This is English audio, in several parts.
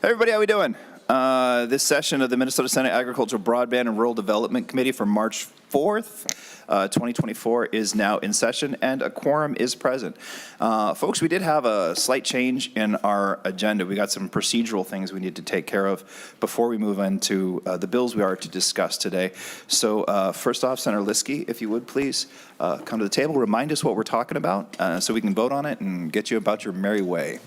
Hey everybody, how we doing? This session of the Minnesota Senate Agricultural Broadband and Rural Development Committee for March 4th, 2024 is now in session and a quorum is present. Folks, we did have a slight change in our agenda. We got some procedural things we need to take care of before we move into the bills we are to discuss today. So first off, Senator Liskey, if you would please come to the table, remind us what we're talking about so we can vote on it and get you about your merry way.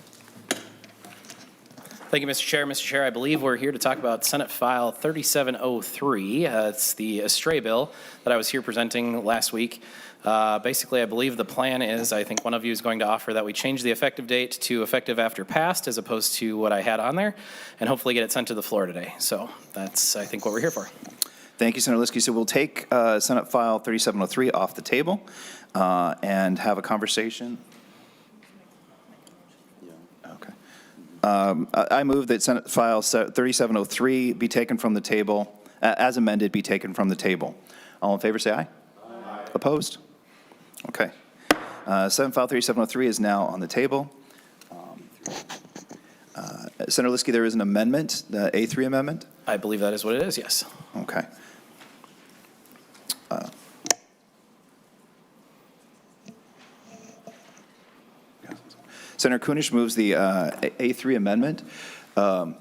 Thank you, Mr. Chair. Mr. Chair, I believe we're here to talk about Senate File 3703. It's the stray bill that I was here presenting last week. Basically, I believe the plan is, I think one of you is going to offer that we change the effective date to effective after passed as opposed to what I had on there, and hopefully get it sent to the floor today. So that's, I think, what we're here for. Thank you, Senator Liskey. So we'll take Senate File 3703 off the table and have a conversation. I move that Senate File 3703 be taken from the table, as amended, be taken from the table. All in favor, say aye. Aye. Opposed? Okay. Senate File 3703 is now on the table. Senator Liskey, there is an amendment, the A3 amendment? I believe that is what it is, yes. Okay. Senator Kunish moves the A3 amendment. Senator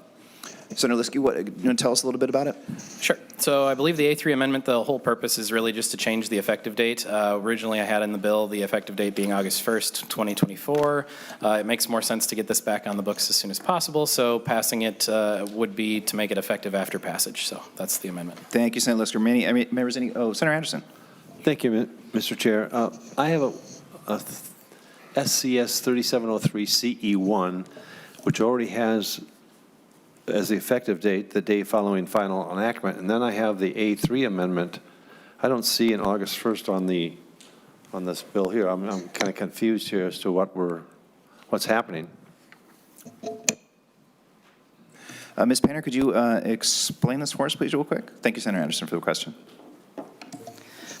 Liskey, you want to tell us a little bit about it? Sure. So I believe the A3 amendment, the whole purpose is really just to change the effective date. Originally, I had in the bill the effective date being August 1st, 2024. It makes more sense to get this back on the books as soon as possible, so passing it would be to make it effective after passage. So that's the amendment. Thank you, Senator Liskey. Members, Senator Anderson. Thank you, Mr. Chair. I have a SCS 3703 CE1, which already has as the effective date the day following final enactment, and then I have the A3 amendment. I don't see an August 1st on this bill here. I'm kind of confused here as to what's happening. Ms. Painter, could you explain this for us, please, real quick? Thank you, Senator Anderson, for the question.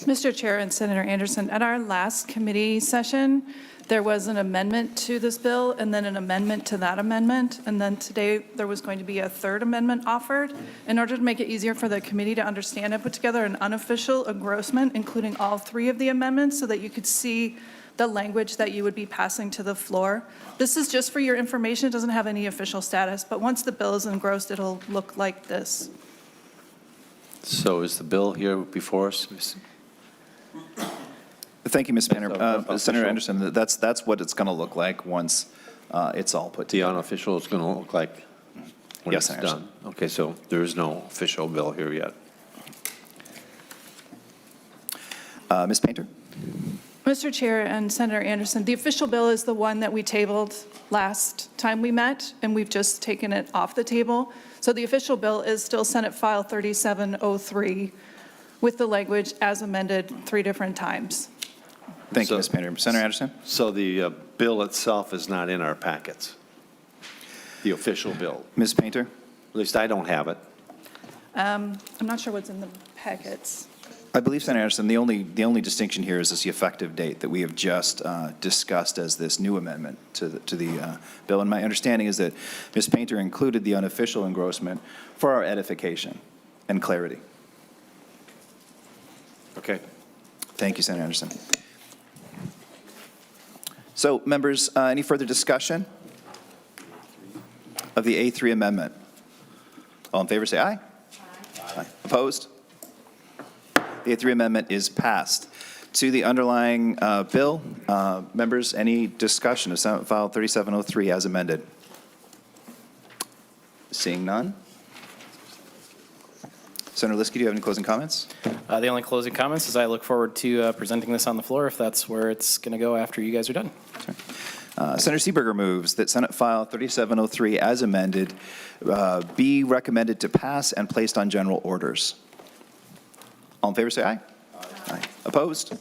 Mr. Chair and Senator Anderson, at our last committee session, there was an amendment to this bill and then an amendment to that amendment. And then today there was going to be a third amendment offered. In order to make it easier for the committee to understand, I put together an unofficial engrossment, including all three of the amendments so that you could see the language that you would be passing to the floor. This is just for your information. It doesn't have any official status, but once the bill is engrossed, it'll look like this. So is the bill here before us? Thank you, Ms. Painter. Senator Anderson, that's what it's going to look like once it's all put together. The unofficial is going to look like when yes, it's Senator. done. Okay, so there is no official bill here yet. Ms. Painter. Mr. Chair and Senator Anderson, the official bill is the one that we tabled last time we met, and we've just taken it off the table. So the official bill is still Senate File 3703 with the language as amended 3 different times. Thank you, Ms. Painter. Senator Anderson? So the bill itself is not in our packets, the official bill? Ms. Painter? At least I don't have it. I'm not sure what's in the packets. I believe, Senator Anderson, the only distinction here is this the effective date that we have just discussed as this new amendment to the bill. And my understanding is that Ms. Painter included the unofficial engrossment for our edification and clarity. Okay. Thank you, Senator Anderson. So, members, any further discussion of the A3 amendment? All in favor, say aye. Aye. Opposed? The A3 amendment is passed. To the underlying bill, members, any discussion of Senate File 3703 as amended? Seeing none. Senator Liskey, do you have any closing comments? The only closing comments is I look forward to presenting this on the floor if that's where it's going to go after you guys are done. Senator Seeberger moves that Senate File 3703 as amended be recommended to pass and placed on general orders. All in favor say aye. Aye. Opposed?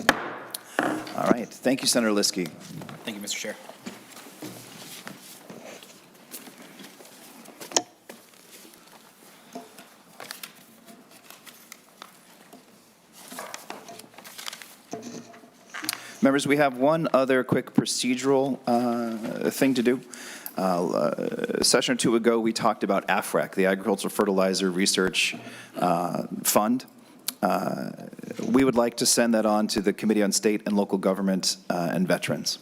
All right. Thank you, Senator Liskey. Thank you, Mr. Chair. Members, we have one other quick procedural thing to do. session or two ago, we talked about AFREC, the Agricultural Fertilizer Research Fund. We would like to send that on to the Committee on State and Local Government and Veterans.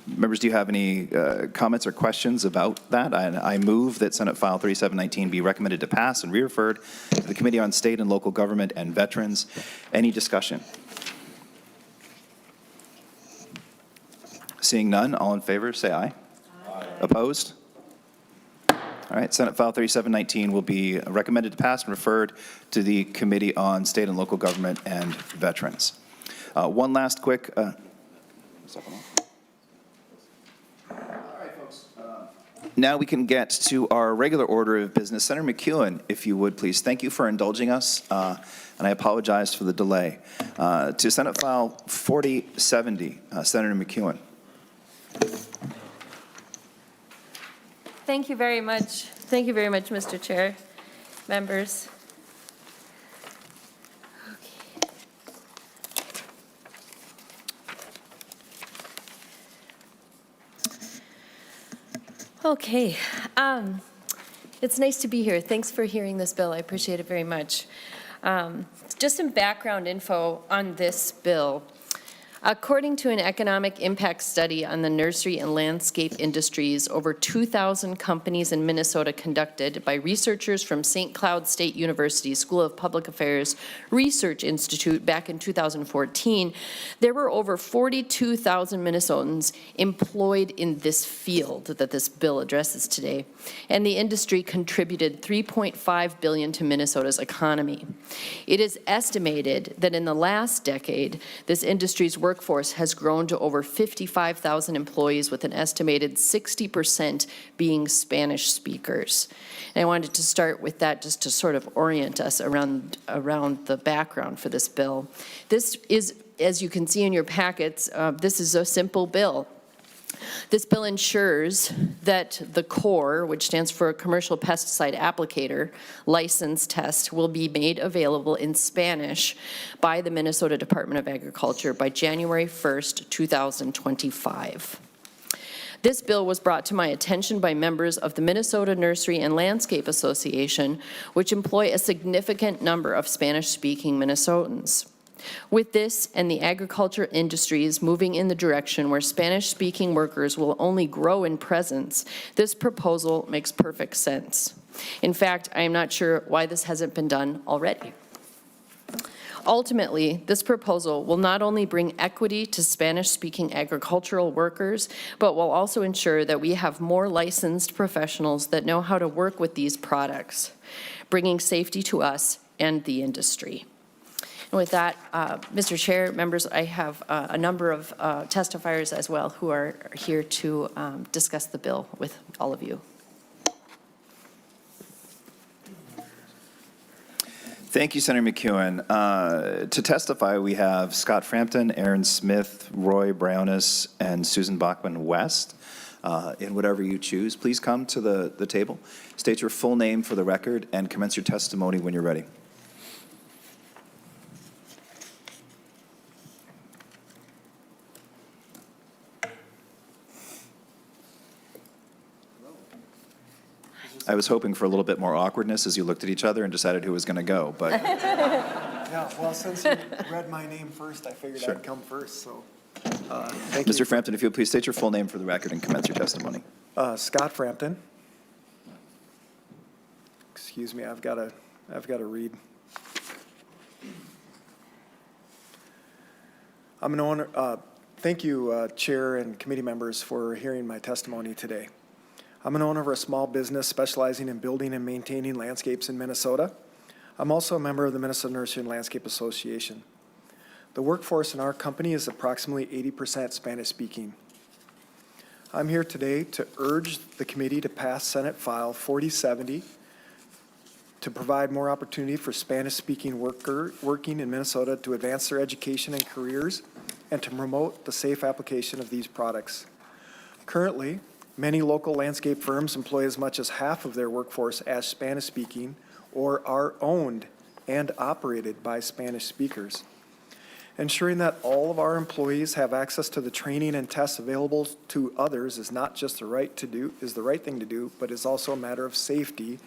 Members, do you have any comments or questions about that? I move that Senate File 3719 be recommended to pass and re-referred to the Committee on State and Local Government and Veterans. Any discussion? Seeing none, all in favor, say aye. Aye. Opposed? All right, Senate File 3719 will be recommended to pass and referred to the Committee on State and Local Government and Veterans. One last quick... Now we can get to our regular order of business. Senator McEwen, if you would, please. Thank you for indulging us, and I apologize for the delay. To Senate File 4070, Senator McEwen. Thank you very much. Thank you very much, Mr. Chair, members. Okay. It's nice to be here. Thanks for hearing this bill. I appreciate it very much. Just some background info on this bill. According to an economic impact study on the nursery and landscape industries, over 2,000 companies in Minnesota conducted by researchers from St. Cloud State University School of Public Affairs Research Institute back in 2014, there were over 42,000 Minnesotans employed in this field that this bill addresses today. And the industry contributed $3.5 billion to Minnesota's economy. It is estimated that in the last decade, this industry's workforce has grown to over 55,000 employees, with an estimated 60% being Spanish speakers. And I wanted to start with that just to sort of orient us around the background for this bill. This is, as you can see in your packets, this is a simple bill. This bill ensures that the CORE, which stands for Commercial Pesticide Applicator, license test will be made available in Spanish by the Minnesota Department of Agriculture by January 1st, 2025. This bill was brought to my attention by members of the Minnesota Nursery and Landscape Association, which employ a significant number of Spanish-speaking Minnesotans. With this and the agriculture industries moving in the direction where Spanish-speaking workers will only grow in presence, this proposal makes perfect sense. In fact, I am not sure why this hasn't been done already. Ultimately, this proposal will not only bring equity to Spanish-speaking agricultural workers, but will also ensure that we have more licensed professionals that know how to work with these products, bringing safety to us and the industry. And with that, Mr. Chair, members, I have a number of testifiers as well who are here to discuss the bill with all of you. Thank you, Senator McEwen. To testify, we have Scott Frampton, Aaron Smith, Roy Brownis, and Susan Bachman-West. In whatever you choose, please come to the table. State your full name for the record and commence your testimony when you're ready. I was hoping for a little bit more awkwardness as you looked at each other and decided who was going to go, but... Yeah, well, since you read my name first, I figured Sure. I'd come first, so thank you. Mr. Frampton, if you would please state your full name for the record and commence your testimony. Scott Frampton. Excuse me, I've got to read. I'm an owner. Thank you, Chair and committee members, for hearing my testimony today. I'm an owner of a small business specializing in building and maintaining landscapes in Minnesota. I'm also a member of the Minnesota Nursery and Landscape Association. The workforce in our company is approximately 80% Spanish-speaking. I'm here today to urge the committee to pass Senate File 4070 to provide more opportunity for Spanish-speaking working in Minnesota to advance their education and careers and to promote the safe application of these products. Currently, many local landscape firms employ as much as half of their workforce as Spanish-speaking or are owned and operated by Spanish speakers. Ensuring that all of our employees have access to the training and tests available to others is not just the right thing to do, but is also a matter of safety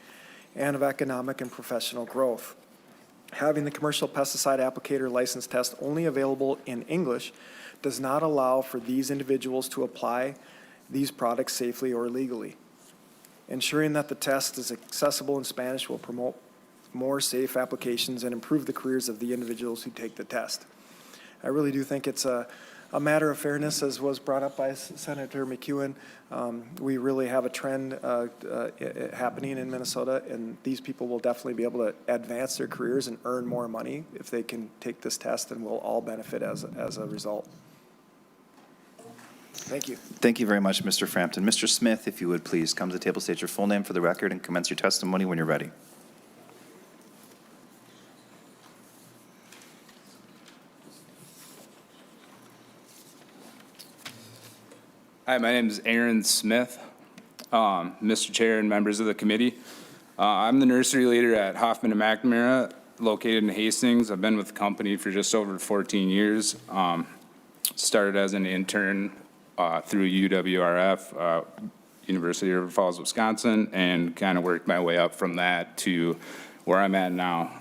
and of economic and professional growth. Having the commercial pesticide applicator license test only available in English does not allow for these individuals to apply these products safely or legally. Ensuring that the test is accessible in Spanish will promote more safe applications and improve the careers of the individuals who take the test. I really do think it's a matter of fairness, as was brought up by Senator McEwen. We really have a trend happening in Minnesota, and these people will definitely be able to advance their careers and earn more money if they can take this test, and we'll all benefit as a result. Thank you. Thank you very much, Mr. Frampton. Mr. Smith, if you would please come to the table, state your full name for the record, and commence your testimony when you're ready. Hi, my name is Aaron Smith. Mr. Chair and members of the committee, I'm the nursery leader at Hoffman and McNamara, located in Hastings. I've been with the company for just over 14 years. Started as an intern through UWRF, University of River Falls, Wisconsin, and kind of worked my way up from that to where I'm at now.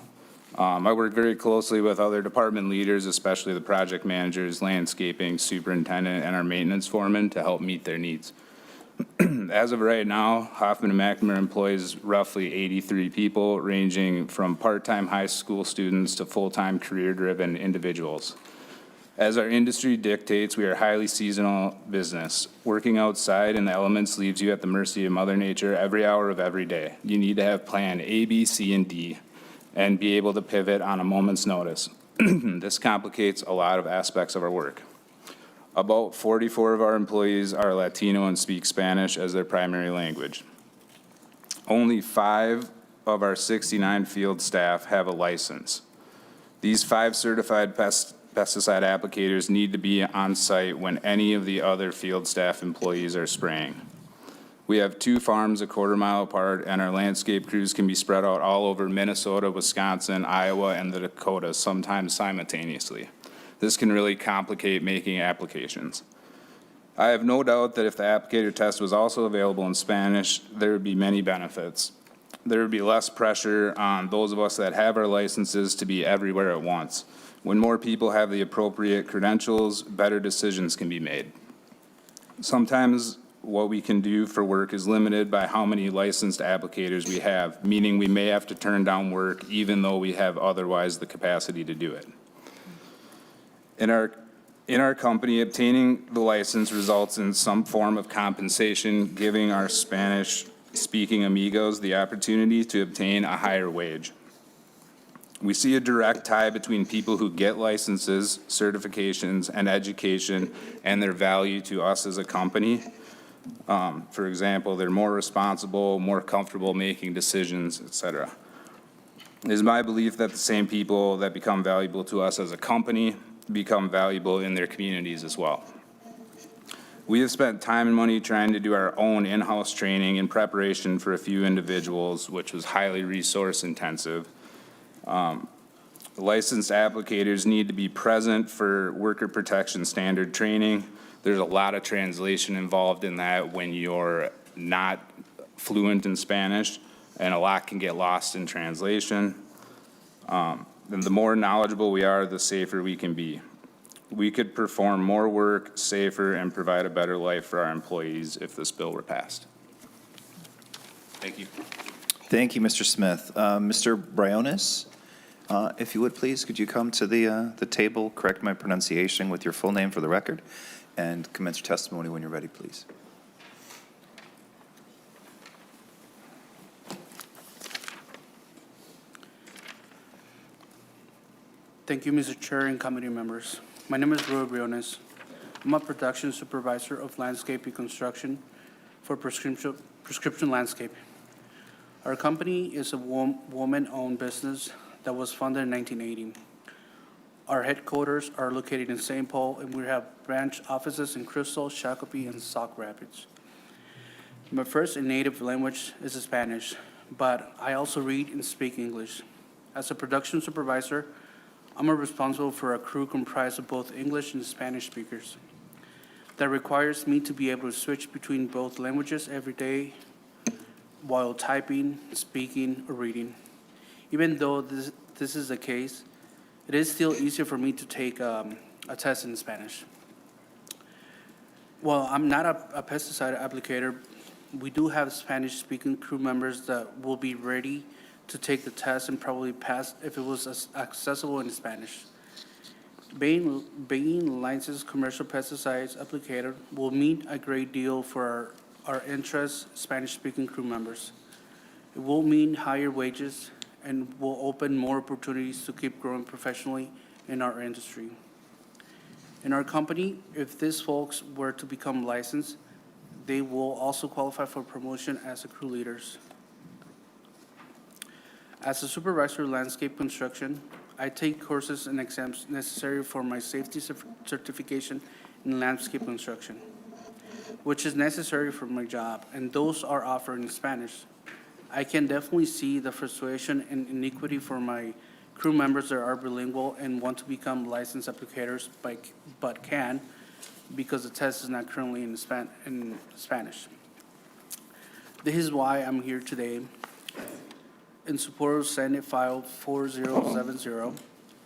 I work very closely with other department leaders, especially the project managers, landscaping, superintendent, and our maintenance foreman to help meet their needs. As of right now, Hoffman and McNamara employs roughly 83 people, ranging from part-time high school students to full-time career-driven individuals. As our industry dictates, we are a highly seasonal business. Working outside in the elements leaves you at the mercy of Mother Nature every hour of every day. You need to have plan A, B, C, and D, and be able to pivot on a moment's notice. This complicates a lot of aspects of our work. About 44 of our employees are Latino and speak Spanish as their primary language. Only 5 of our 69 field staff have a license. These 5 certified pesticide applicators need to be on site when any of the other field staff employees are spraying. We have 2 farms a quarter-mile apart, and our landscape crews can be spread out all over Minnesota, Wisconsin, Iowa, and the Dakotas, sometimes simultaneously. This can really complicate making applications. I have no doubt that if the applicator test was also available in Spanish, there would be many benefits. There would be less pressure on those of us that have our licenses to be everywhere at once. When more people have the appropriate credentials, better decisions can be made. Sometimes what we can do for work is limited by how many licensed applicators we have, meaning we may have to turn down work even though we have otherwise the capacity to do it. In our company, obtaining the license results in some form of compensation, giving our Spanish-speaking amigos the opportunity to obtain a higher wage. We see a direct tie between people who get licenses, certifications, and education and their value to us as a company. For example, they're more responsible, more comfortable making decisions, et cetera. It is my belief that the same people that become valuable to us as a company become valuable in their communities as well. We have spent time and money trying to do our own in-house training in preparation for a few individuals, which was highly resource intensive. Licensed applicators need to be present for worker protection standard training. There's a lot of translation involved in that when you're not fluent in Spanish, and a lot can get lost in translation. And the more knowledgeable we are, the safer we can be. We could perform more work safer and provide a better life for our employees if this bill were passed. Thank you. Thank you, Mr. Smith. Mr. Briones, if you would please, could you come to the table, correct my pronunciation with your full name for the record, and commence your testimony when you're ready, please. Thank you, Mr. Chair and committee members. My name is Roy Briones. I'm a production supervisor of landscaping construction for prescription landscaping. Our company is a woman-owned business that was founded in 1980. Our headquarters are located in St. Paul, and we have branch offices in Crystal, Shakopee, and Sauk Rapids. My first and native language is Spanish, but I also read and speak English. As a production supervisor, I'm responsible for a crew comprised of both English and Spanish speakers. That requires me to be able to switch between both languages every day while typing, speaking, or reading. Even though this is the case, it is still easier for me to take a test in Spanish. While I'm not a pesticide applicator, we do have Spanish-speaking crew members that will be ready to take the test and probably pass if it was accessible in Spanish. Being licensed commercial pesticides applicator will mean a great deal for our interest Spanish-speaking crew members. It will mean higher wages and will open more opportunities to keep growing professionally in our industry. In our company, if these folks were to become licensed, they will also qualify for promotion as crew leaders. As a supervisor of landscape construction, I take courses and exams necessary for my safety certification in landscape construction, which is necessary for my job, and those are offered in Spanish. I can definitely see the frustration and inequity for my crew members that are bilingual and want to become licensed applicators, but can because the test is not currently in Spanish. This is why I'm here today in support of Senate File 4070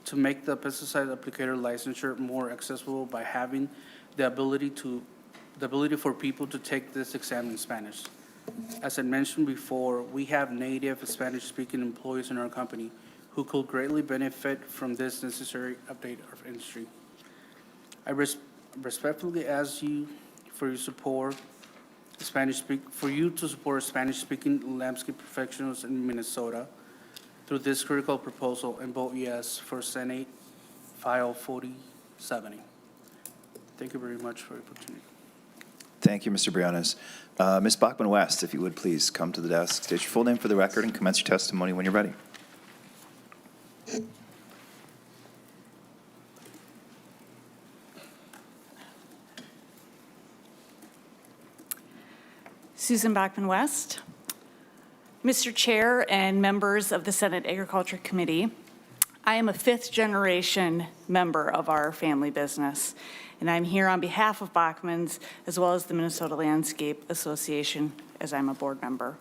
to make the pesticide applicator licensure more accessible by having the ability for people to take this exam in Spanish. As I mentioned before, we have native Spanish-speaking employees in our company who could greatly benefit from this necessary update of industry. I respectfully ask you for your support, for you to support Spanish-speaking landscape professionals in Minnesota through this critical proposal and vote yes for Senate File 4070. Thank you very much for the opportunity. Thank you, Mr. Briones. Ms. Bachman-West, if you would please come to the desk, state your full name for the record, and commence your testimony when you're ready. Susan Bachman-West. Mr. Chair and members of the Senate Agriculture Committee, I am a fifth-generation member of our family business, and I'm here on behalf of Bachman's as well as the Minnesota Landscape Association, as I'm a board member.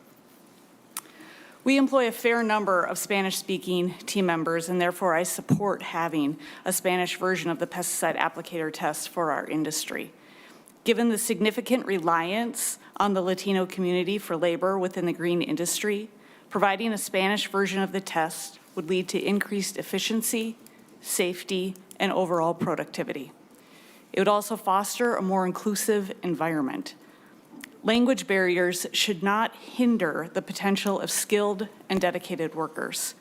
We employ a fair number of Spanish-speaking team members, and therefore I support having a Spanish version of the pesticide applicator test for our industry. Given the significant reliance on the Latino community for labor within the green industry, providing a Spanish version of the test would lead to increased efficiency, safety, and overall productivity. It would also foster a more inclusive environment. Language barriers should not hinder the potential of skilled and dedicated workers.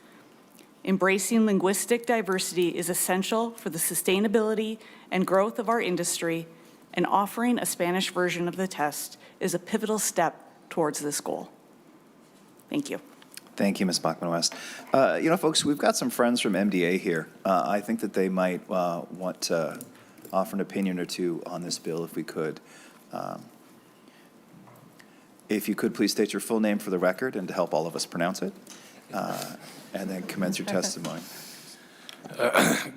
Embracing linguistic diversity is essential for the sustainability and growth of our industry, and offering a Spanish version of the test is a pivotal step towards this goal. Thank you. Thank you, Ms. Bachman-West. Folks, we've got some friends from MDA here. I think that they might want to offer an opinion or two on this bill, if we could. If you could, please state your full name for the record and to help all of us pronounce it, and then commence your testimony.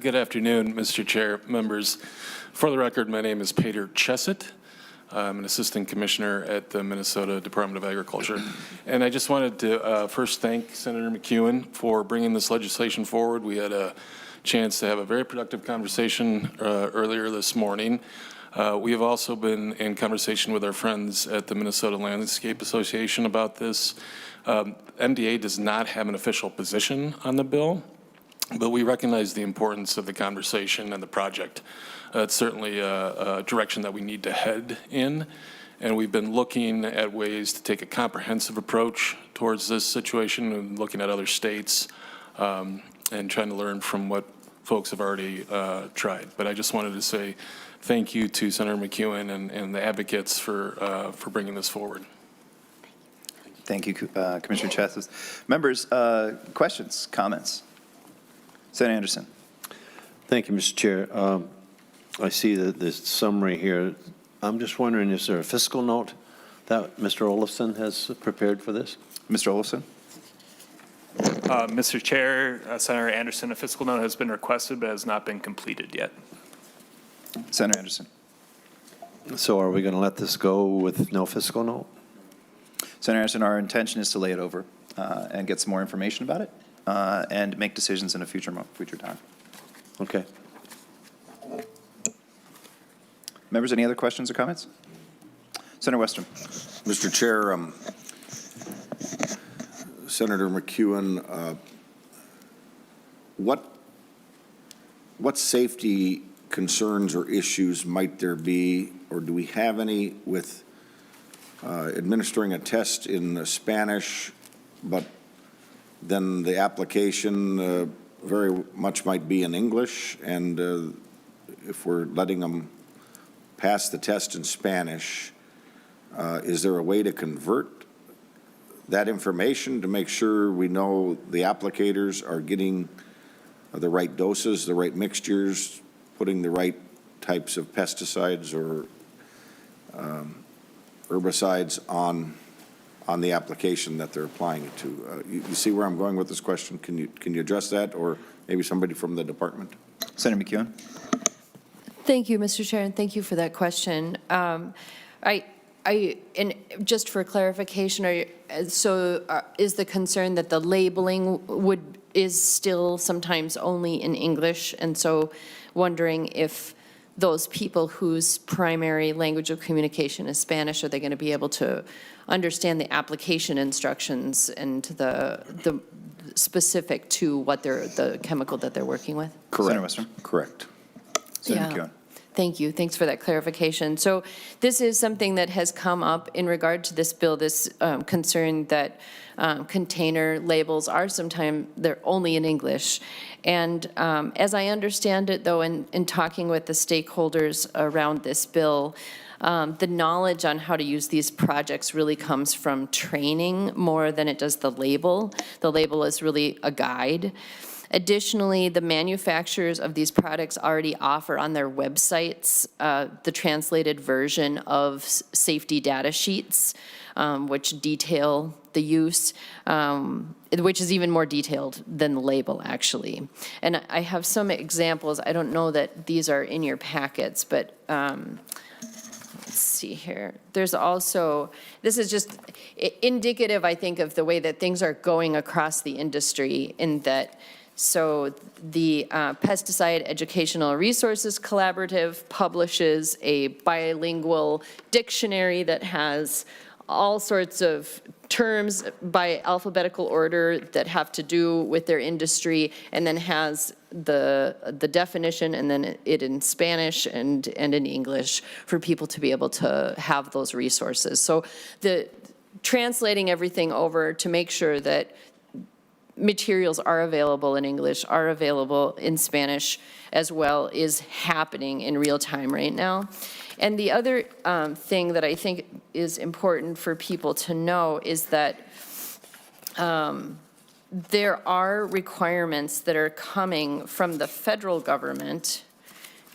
Good afternoon, Mr. Chair, members. For the record, my name is Peter Chesset. I'm an assistant commissioner at the Minnesota Department of Agriculture. And I just wanted to first thank Senator McEwen for bringing this legislation forward. We had a chance to have a very productive conversation earlier this morning. We have also been in conversation with our friends at the Minnesota Landscape Association about this. MDA does not have an official position on the bill, but we recognize the importance of the conversation and the project. It's certainly a direction that we need to head in, and we've been looking at ways to take a comprehensive approach towards this situation and looking at other states and trying to learn from what folks have already tried. But I just wanted to say thank you to Senator McEwen and the advocates for bringing this forward. Thank you, Commissioner Chesses. Members, questions, comments? Senator Anderson. Thank you, Mr. Chair. I see that this summary here. I'm just wondering, is there a fiscal note that Mr. Olafson has prepared for this? Mr. Olafson? Mr. Chair, Senator Anderson, a fiscal note has been requested but has not been completed yet. Senator Anderson. So are we going to let this go with no fiscal note? Senator Anderson, our intention is to lay it over and get some more information about it and make decisions in a future time. Okay. Members, any other questions or comments? Senator Westrom. Mr. Chair, Senator McEwen, what safety concerns or issues might there be, or do we have any with administering a test in Spanish, but then the application very much might be in English, and if we're letting them pass the test in Spanish, is there a way to convert that information to make sure we know the applicators are getting the right doses, the right mixtures, putting the right types of pesticides or herbicides on the application that they're applying it to? You see where I'm going with this question? Can you address that, or maybe somebody from the department? Senator McEwen. Thank you, Mr. Chair, and thank you for that question. And just for clarification, is the concern that the labeling is still sometimes only in English, and so wondering if those people whose primary language of communication is Spanish, are they going to be able to understand the application instructions and the specific to what the chemical that they're working with? Correct. Senator Westrom. Correct. Senator McEwen. Thank you. Thanks for that clarification. So this is something that has come up in regard to this bill, this concern that container labels are sometimes, they're only in English. And as I understand it, though, in talking with the stakeholders around this bill, the knowledge on how to use these projects really comes from training more than it does the label. The label is really a guide. Additionally, the manufacturers of these products already offer on their websites the translated version of safety data sheets, which detail the use, which is even more detailed than the label, actually. And I have some examples. I don't know that these are in your packets, but let's see here. There's also, this is just indicative, I think, of the way that things are going across the industry, in that so the Pesticide Educational Resources Cooperative publishes a bilingual dictionary that has all sorts of terms by alphabetical order that have to do with their industry, and then has the definition and then it in Spanish and in English for people to be able to have those resources. So the translating everything over to make sure that materials are available in English, are available in Spanish as well, is happening in real time right now. And the other thing that I think is important for people to know is that there are requirements that are coming from the federal government.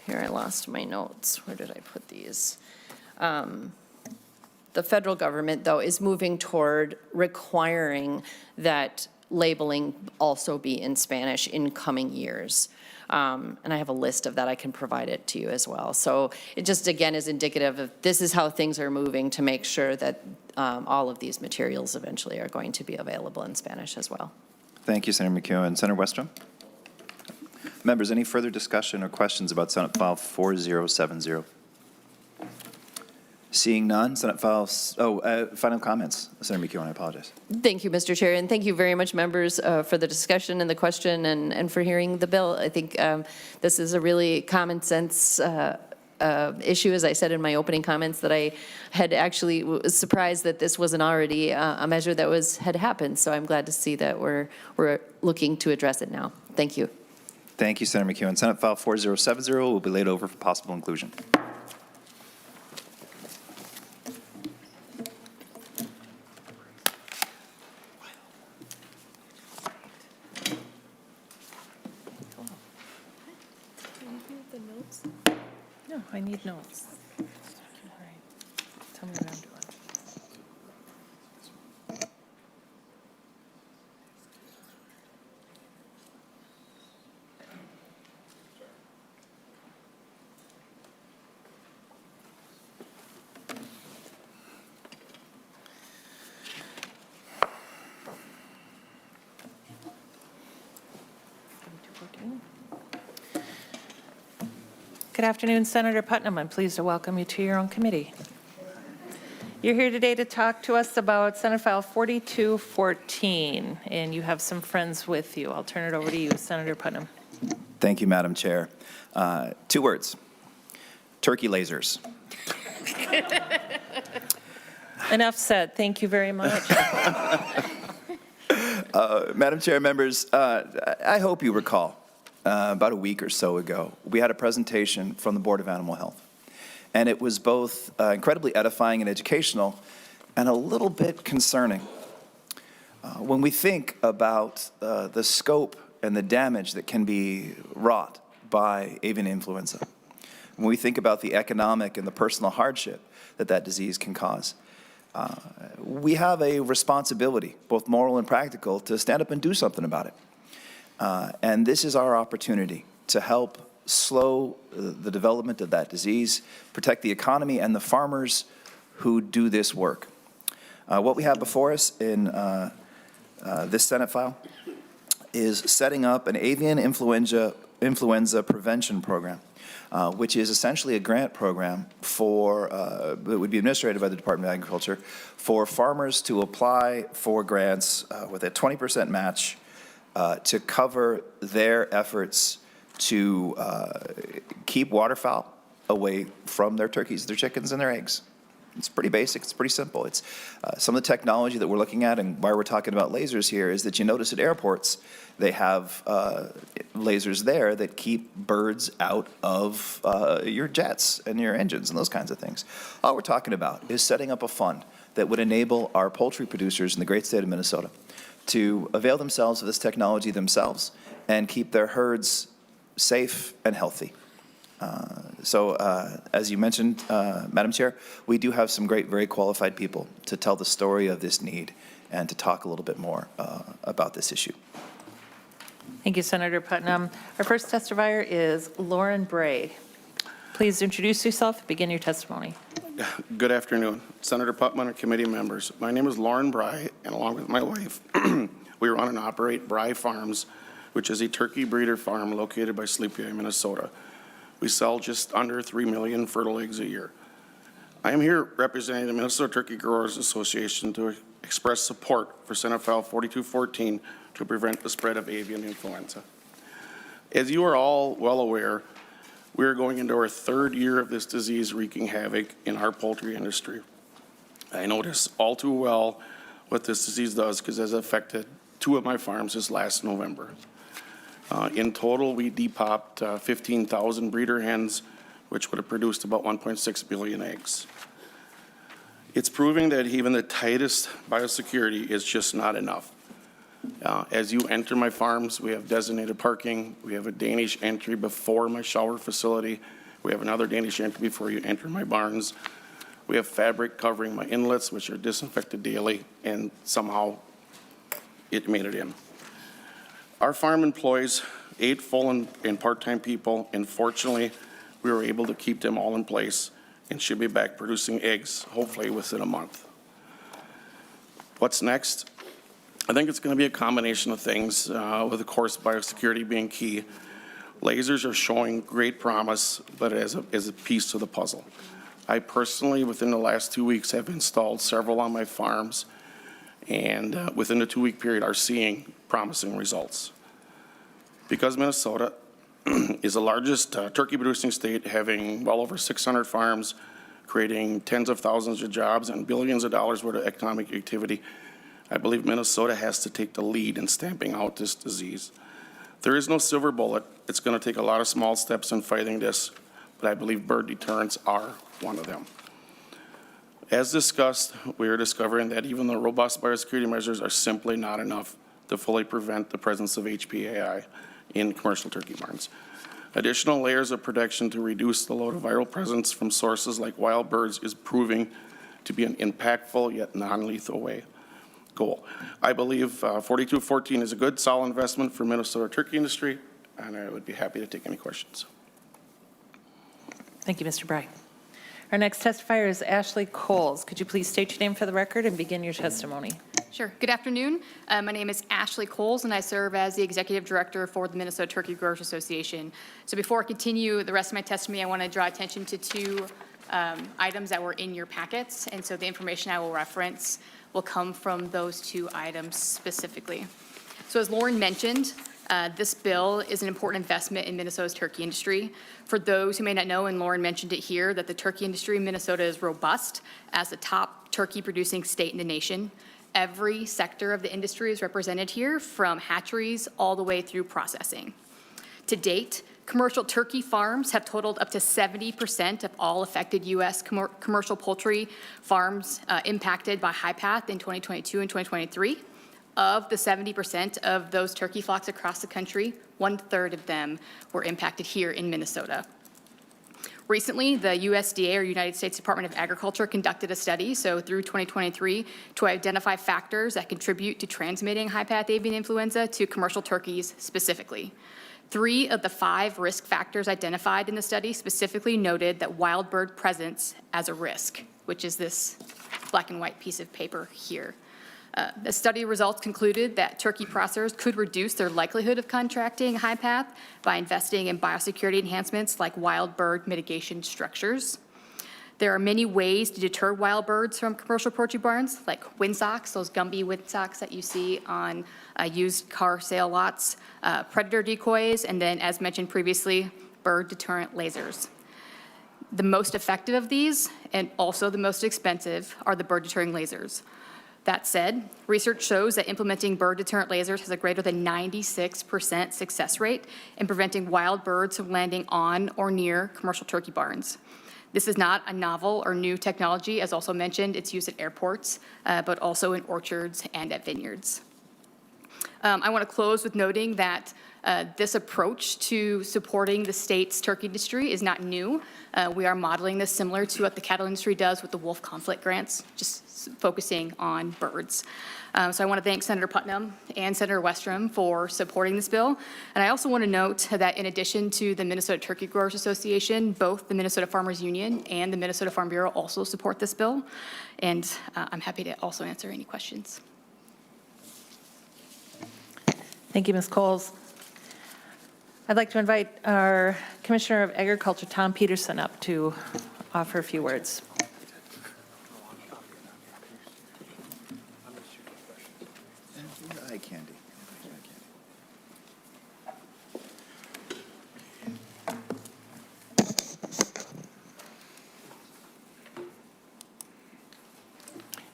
Here, I lost my notes. Where did I put these? The federal government, though, is moving toward requiring that labeling also be in Spanish in coming years. And I have a list of that. I can provide it to you as well. So it just, again, is indicative of this is how things are moving to make sure that all of these materials eventually are going to be available in Spanish as well. Thank you, Senator McEwen. Senator Westrom? Members, any further discussion or questions about Senate File 4070? Seeing none, Senate File, final comments. Senator McEwen, I apologize. Thank you, Mr. Chair, and thank you very much, members, for the discussion and the question and for hearing the bill. I think this is a really common sense issue, as I said in my opening comments, that I had actually was surprised that this wasn't already a measure that had happened. So I'm glad to see that we're looking to address it now. Thank you. Thank you, Senator McEwen. Senate File 4070 will be laid over for possible inclusion. No, I need notes. All right. Tell me what I'm doing. Good afternoon, Senator Putnam. I'm pleased to welcome you to your own committee. You're here today to talk to us about Senate File 4214, and you have some friends with you. I'll turn it over to you, Senator Putnam. Thank you, Madam Chair. 2 words, turkey lasers. Enough said. Thank you very much. Madam Chair, members, I hope you recall, about a week or so ago, we had a presentation from the Board of Animal Health. And it was both incredibly edifying and educational and a little bit concerning. When we think about the scope and the damage that can be wrought by avian influenza, when we think about the economic and the personal hardship that that disease can cause, we have a responsibility, both moral and practical, to stand up and do something about it. And this is our opportunity to help slow the development of that disease, protect the economy and the farmers who do this work. What we have before us in this Senate file is setting up an avian influenza prevention program, which is essentially a grant program that would be administered by the Department of Agriculture for farmers to apply for grants with a 20% match to cover their efforts to keep waterfowl away from their turkeys, their chickens, and their eggs. It's pretty basic. It's pretty simple. It's some of the technology that we're looking at, and why we're talking about lasers here, is that you notice at airports they have lasers there that keep birds out of your jets and your engines and those kinds of things. All we're talking about is setting up a fund that would enable our poultry producers in the great state of Minnesota to avail themselves of this technology themselves and keep their herds safe and healthy. So as you mentioned, Madam Chair, we do have some great, very qualified people to tell the story of this need and to talk a little bit more about this issue. Thank you, Senator Putnam. Our first testifier is Lauren Bray. Please introduce yourself and begin your testimony. Good afternoon, Senator Putnam and committee members. My name is Lauren Bray, and along with my wife, we run and operate Bray Farms, which is a turkey breeder farm located by Sleepy, Minnesota. We sell just under 3 million fertile eggs a year. I am here representing the Minnesota Turkey Growers Association to express support for Senate File 4214 to prevent the spread of avian influenza. As you are all well aware, we are going into our 3rd year of this disease wreaking havoc in our poultry industry. I notice all too well what this disease does because it has affected 2 of my farms this last November. In total, we depopped 15,000 breeder hens, which would have produced about 1.6 billion eggs. It's proving that even the tightest biosecurity is just not enough. As you enter my farms, we have designated parking. We have a Danish entry before my shower facility. We have another Danish entry before you enter my barns. We have fabric covering my inlets, which are disinfected daily, and somehow it made it in. Our farm employs 8 full and part-time people, and fortunately, we were able to keep them all in place and should be back producing eggs, hopefully within a month. What's next? I think it's going to be a combination of things, with, of course, biosecurity being key. Lasers are showing great promise, but as a piece to the puzzle. I personally, within the last 2 weeks, have installed several on my farms, and within the 2-week period are seeing promising results. Because Minnesota is the largest turkey producing state, having well over 600 farms, creating tens of thousands of jobs and billions of dollars worth of economic activity, I believe Minnesota has to take the lead in stamping out this disease. There is no silver bullet. It's going to take a lot of small steps in fighting this, but I believe bird deterrents are one of them. As discussed, we are discovering that even the robust biosecurity measures are simply not enough to fully prevent the presence of HPAI in commercial turkey barns. Additional layers of protection to reduce the load of viral presence from sources like wild birds is proving to be an impactful yet non-lethal goal. I believe 4214 is a good, solid investment for Minnesota turkey industry, and I would be happy to take any questions. Thank you, Mr. Bray. Our next testifier is Ashley Coles. Could you please state your name for the record and begin your testimony? Sure. Good afternoon. My name is Ashley Coles, and I serve as the Executive Director for the Minnesota Turkey Growers Association. So before I continue the rest of my testimony, I want to draw attention to two items that were in your packets. And so the information I will reference will come from those two items specifically. So as Lauren mentioned, this bill is an important investment in Minnesota's turkey industry. For those who may not know, and Lauren mentioned it here, that the turkey industry in Minnesota is robust as the top turkey producing state in the nation. Every sector of the industry is represented here, from hatcheries all the way through processing. To date, commercial turkey farms have totaled up to 70% of all affected U.S. commercial poultry farms impacted by high path in 2022 and 2023. Of the 70% of those turkey flocks across the country, 1/3 of them were impacted here in Minnesota. Recently, the USDA, or United States Department of Agriculture, conducted a study, so through 2023, to identify factors that contribute to transmitting high-path avian influenza to commercial turkeys specifically. 3 of the 5 risk factors identified in the study specifically noted that wild bird presence as a risk, which is this black and white piece of paper here. The study results concluded that turkey processors could reduce their likelihood of contracting high path by investing in biosecurity enhancements like wild bird mitigation structures. There are many ways to deter wild birds from commercial poultry barns, like windsocks, those Gumby windsocks that you see on used car sale lots, predator decoys, and then, as mentioned previously, bird deterrent lasers. The most effective of these, and also the most expensive, are the bird deterring lasers. That said, research shows that implementing bird deterrent lasers has a greater than 96% success rate in preventing wild birds from landing on or near commercial turkey barns. This is not a novel or new technology. As also mentioned, it's used at airports, but also in orchards and at vineyards. I want to close with noting that this approach to supporting the state's turkey industry is not new. We are modeling this similar to what the cattle industry does with the wolf conflict grants, just focusing on birds. So I want to thank Senator Putnam and Senator Westrom for supporting this bill. And I also want to note that in addition to the Minnesota Turkey Growers Association, both the Minnesota Farmers Union and the Minnesota Farm Bureau also support this bill. And I'm happy to also answer any questions. Thank you, Ms. Coles. I'd like to invite our Commissioner of Agriculture, Tom Peterson, up to offer a few words. Eye candy.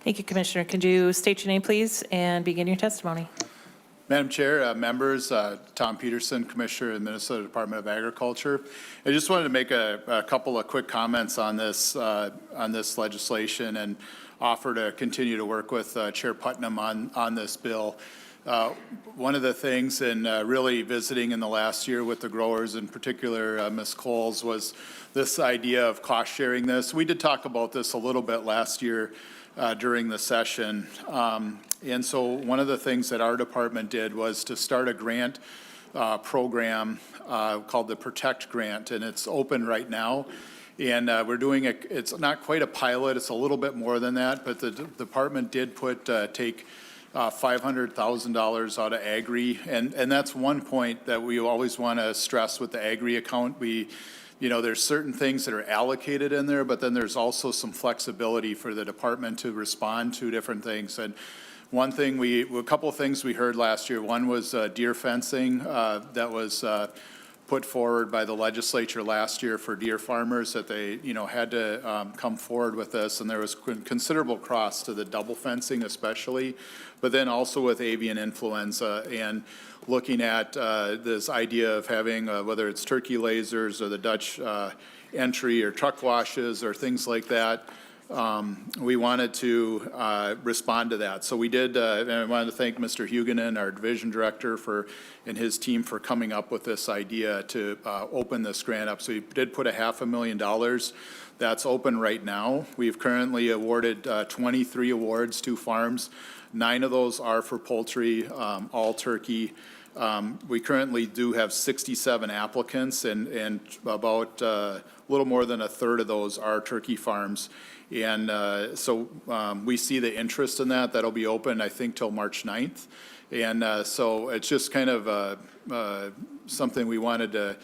Thank you, Commissioner. Could you state your name, please, and begin your testimony? Madam Chair, members, Tom Peterson, Commissioner of the Minnesota Department of Agriculture. I just wanted to make a couple of quick comments on this legislation and offer to continue to work with Chair Putnam on this bill. One of the things, and really visiting in the last year with the growers, in particular Ms. Coles, was this idea of cost sharing this. We did talk about this a little bit last year during the session. And so one of the things that our department did was to start a grant program called the Protect Grant, and it's open right now. And we're doing it's not quite a pilot, it's a little bit more than that, but the department did take $500,000 out of Agri, and that's one point that we always want to stress with the Agri account. There's certain things that are allocated in there, but then there's also some flexibility for the department to respond to different things. And a couple of things we heard last year. One was deer fencing that was put forward by the legislature last year for deer farmers, that they, had to come forward with this, and there was considerable cost to the double fencing especially, but then also with avian influenza and looking at this idea of having, whether it's turkey lasers or the Dutch entry or truck washes or things like that. We wanted to respond to that. So we did, and I wanted to thank Mr. Huguenin, our division director, and his team for coming up with this idea to open this grant up. So we did put $500,000. That's open right now. We've currently awarded 23 awards to farms. 9 of those are for poultry, all turkey. We currently do have 67 applicants, and about a little more than 1/3 of those are turkey farms. And so we see the interest in that. That'll be open, I think, till March 9th. And so it's just kind of something we wanted to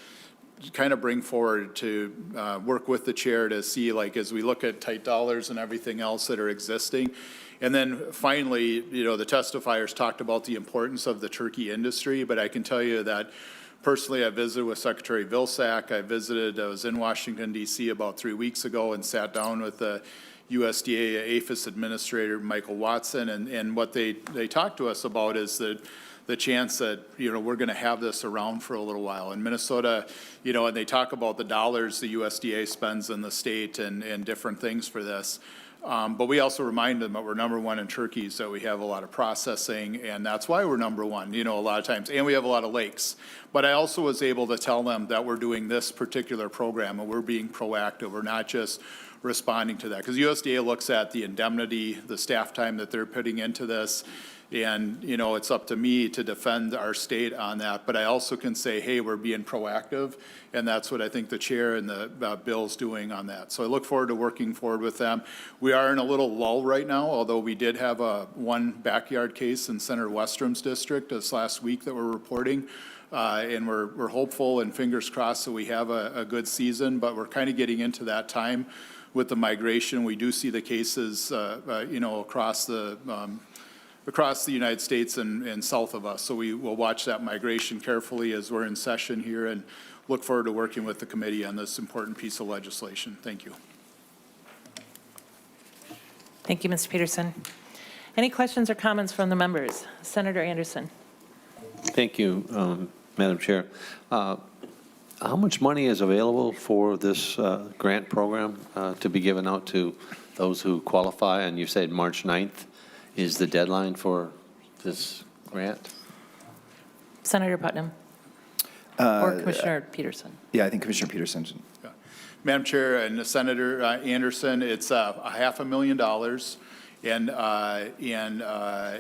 kind of bring forward to work with the chair to see, like, as we look at tight dollars and everything else that are existing. And then finally, you know, the testifiers talked about the importance of the turkey industry, but I can tell you that personally, I visited with Secretary Vilsack. I was in Washington, D.C. about 3 weeks ago and sat down with the USDA APHIS Administrator, Michael Watson, and what they talked to us about is that the chance that, you know, we're going to have this around for a little while. In Minnesota, you know, and they talk about the dollars the USDA spends in the state and different things for this. But we also remind them that we're number one in turkeys, that we have a lot of processing, and that's why we're number one, you know, a lot of times. And we have a lot of lakes. But I also was able to tell them that we're doing this particular program and we're being proactive. We're not just responding to that. Because USDA looks at the indemnity, the staff time that they're putting into this, and, you know, it's up to me to defend our state on that. But I also can say, hey, we're being proactive, and that's what I think the chair and the bill's doing on that. So I look forward to working forward with them. We are in a little lull right now, although we did have one backyard case in Senator Westrom's district this last week that we're reporting. And we're hopeful and fingers crossed that we have a good season, but we're kind of getting into that time with the migration. We do see the cases, you know, across the United States and south of us. So we will watch that migration carefully as we're in session here and look forward to working with the committee on this important piece of legislation. Thank you. Thank you, Mr. Peterson. Any questions or comments from the members? Senator Anderson. Thank you, Madam Chair. How much money is available for this grant program to be given out to those who qualify? And you said March 9th is the deadline for this grant? Senator Putnam. Or Commissioner Peterson. Yeah, I think Commissioner Peterson. Yeah. Madam Chair and Senator Anderson, it's $500,000. And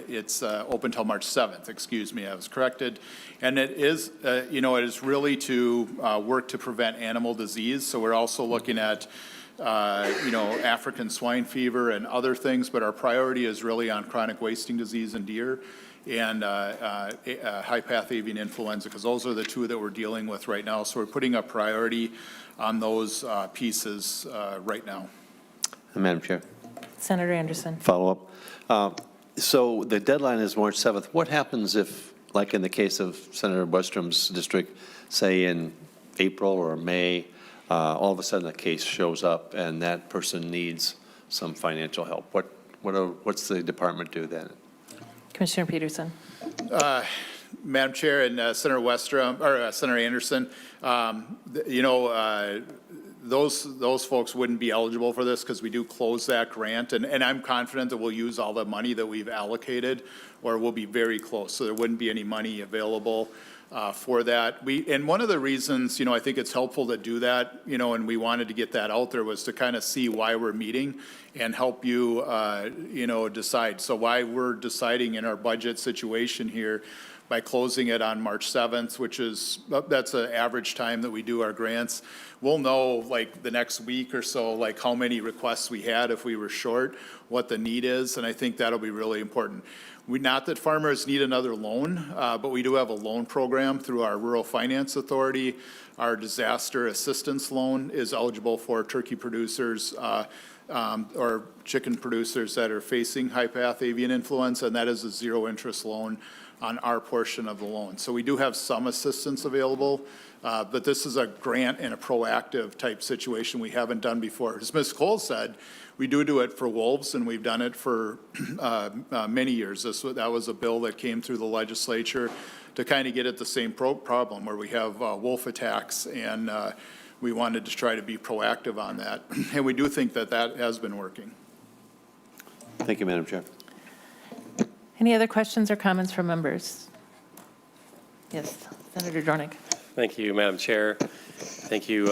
it's open till March 7th, excuse me, I was corrected. And it is, you know, it is really to work to prevent animal disease. So we're also looking at, you know, African swine fever and other things, but our priority is really on chronic wasting disease in deer and high-path avian influenza, because those are the two that we're dealing with right now. So we're putting a priority on those pieces right now. Madam Chair. Senator Anderson. Follow up. So the deadline is March 7th. What happens if, like in the case of Senator Westrom's district, say in April or May, all of a sudden a case shows up and that person needs some financial help? What's the department do then? Commissioner Peterson. Madam Chair and Senator Westrom, or Senator Anderson, you know, those folks wouldn't be eligible for this because we do close that grant, and I'm confident that we'll use all the money that we've allocated, or we'll be very close, so there wouldn't be any money available for that. And one of the reasons, you know, I think it's helpful to do that, you know, and we wanted to get that out there, was to kind of see why we're meeting and help you, you know, decide. So why we're deciding in our budget situation here by closing it on March 7th, which is, that's an average time that we do our grants. We'll know, like, the next week or so, like, how many requests we had if we were short, what the need is, and I think that'll be really important. Not that farmers need another loan, but we do have a loan program through our Rural Finance Authority. Our disaster assistance loan is eligible for turkey producers or chicken producers that are facing high-path avian influenza, and that is a zero-interest loan on our portion of the loan. So we do have some assistance available, but this is a grant and a proactive type situation we haven't done before. As Ms. Cole said, we do it for wolves, and we've done it for many years. That was a bill that came through the legislature to kind of get at the same problem where we have wolf attacks, and we wanted to try to be proactive on that. And we do think that that has been working. Thank you, Madam Chair. Any other questions or comments from members? Yes, Senator Dornick. Thank you, Madam Chair. Thank you,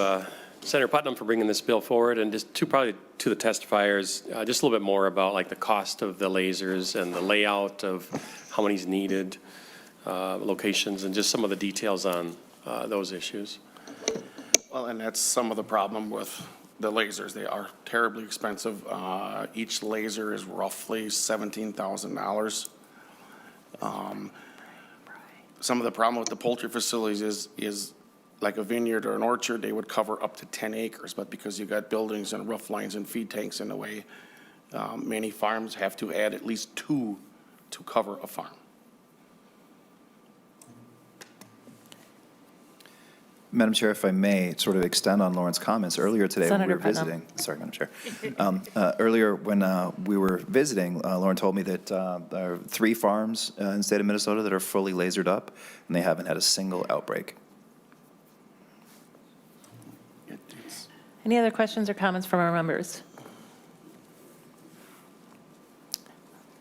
Senator Putnam, for bringing this bill forward. And just probably to the testifiers, just a little bit more about like the cost of the lasers and the layout of how many's needed, locations, and just some of the details on those issues. Well, and that's some of the problem with the lasers. They are terribly expensive. Each laser is roughly $17,000. Some of the problem with the poultry facilities is like a vineyard or an orchard, they would cover up to 10 acres, but because you got buildings and roof lines and feed tanks in the way, many farms have to add at least 2 to cover a farm. Madam Chair, if I may sort of extend on Lauren's comments, earlier today when we were visiting, sorry, Madam Chair. Earlier when we were visiting, Lauren told me that there are 3 farms in the state of Minnesota that are fully lasered up, and they haven't had a single outbreak. Any other questions or comments from our members?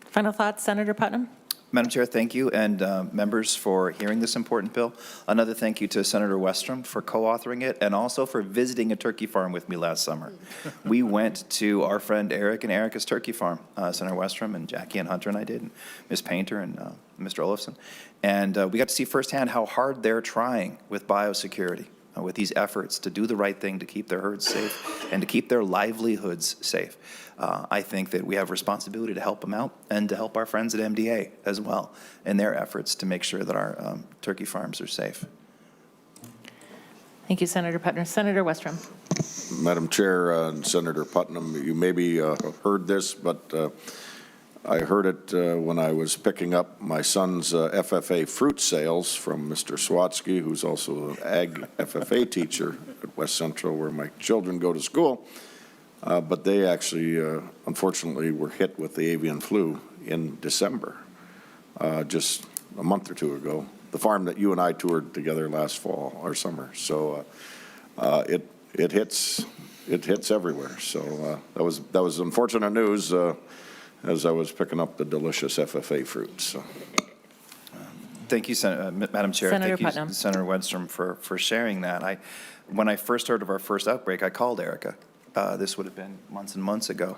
Final thoughts, Senator Putnam? Madam Chair, thank you, and members for hearing this important bill. Another thank you to Senator Westrom for co-authoring it, and also for visiting a turkey farm with me last summer. We went to our friend Eric and Erica's turkey farm, Senator Westrom and Jackie and Hunter and I did, and Ms. Painter and Mr. Olafson. And we got to see firsthand how hard they're trying with biosecurity, with these efforts to do the right thing to keep their herds safe and to keep their livelihoods safe. I think that we have responsibility to help them out and to help our friends at MDA as well in their efforts to make sure that our turkey farms are safe. Thank you, Senator Putnam. Senator Westrom. Madam Chair and Senator Putnam, you maybe heard this, but I heard it when I was picking up my son's FFA fruit sales from Mr. Swatsky, who's also an ag FFA teacher at West Central, where my children go to school. But they actually, unfortunately, were hit with the avian flu in December, just a month or 2 ago. The farm that you and I toured together last fall or summer. So it hits everywhere. So that was unfortunate news as I was picking up the delicious FFA fruit. So. Thank you, Madam Chair. Senator Thank you, Putnam. Senator Westrom, for sharing that. When I first heard of our first outbreak, I called Erica. This would have been months and months ago.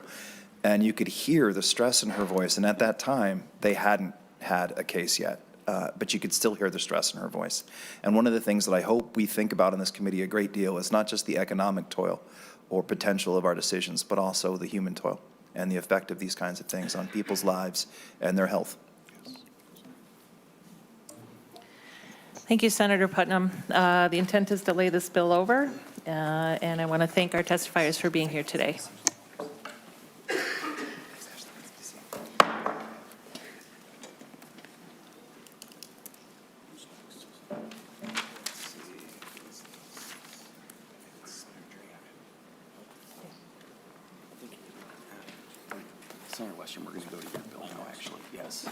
And you could hear the stress in her voice. And at that time, they hadn't had a case yet. But you could still hear the stress in her voice. And one of the things that I hope we think about in this committee a great deal is not just the economic toil or potential of our decisions, but also the human toil and the effect of these kinds of things on people's lives and their health. Thank you, Senator Putnam. The intent is to lay this bill over, and I want to thank our testifiers for being here today. Senator Westrom, we're going to go to your bill now, actually. Yes.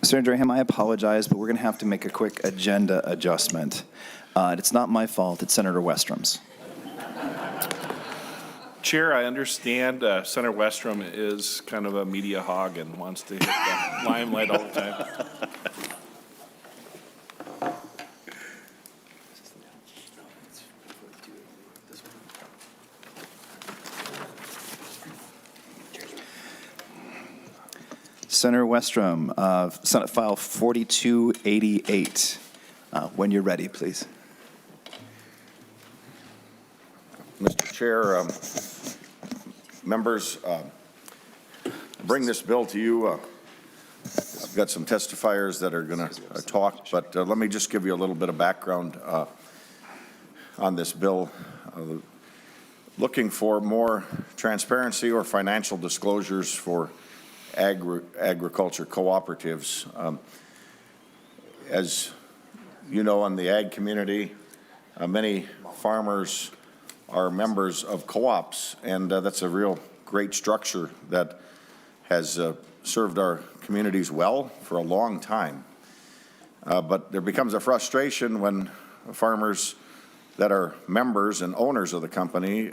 Senator Draheim, I apologize, but we're going to have to make a quick agenda adjustment. It's not my fault, it's Senator Westrom's. Chair, I understand Senator Westrom is kind of a media hog and wants to hit the limelight all the time. Senator Westrom, Senate File 4288. When you're ready, please. Mr. Chair, members, bring this bill to you. I've got some testifiers that are going to talk, but let me just give you a little bit of background on this bill. Looking for more transparency or financial disclosures for agriculture cooperatives. As you know, in the ag community, many farmers are members of co-ops, and that's a real great structure that has served our communities well for a long time. But there becomes a frustration when farmers that are members and owners of the company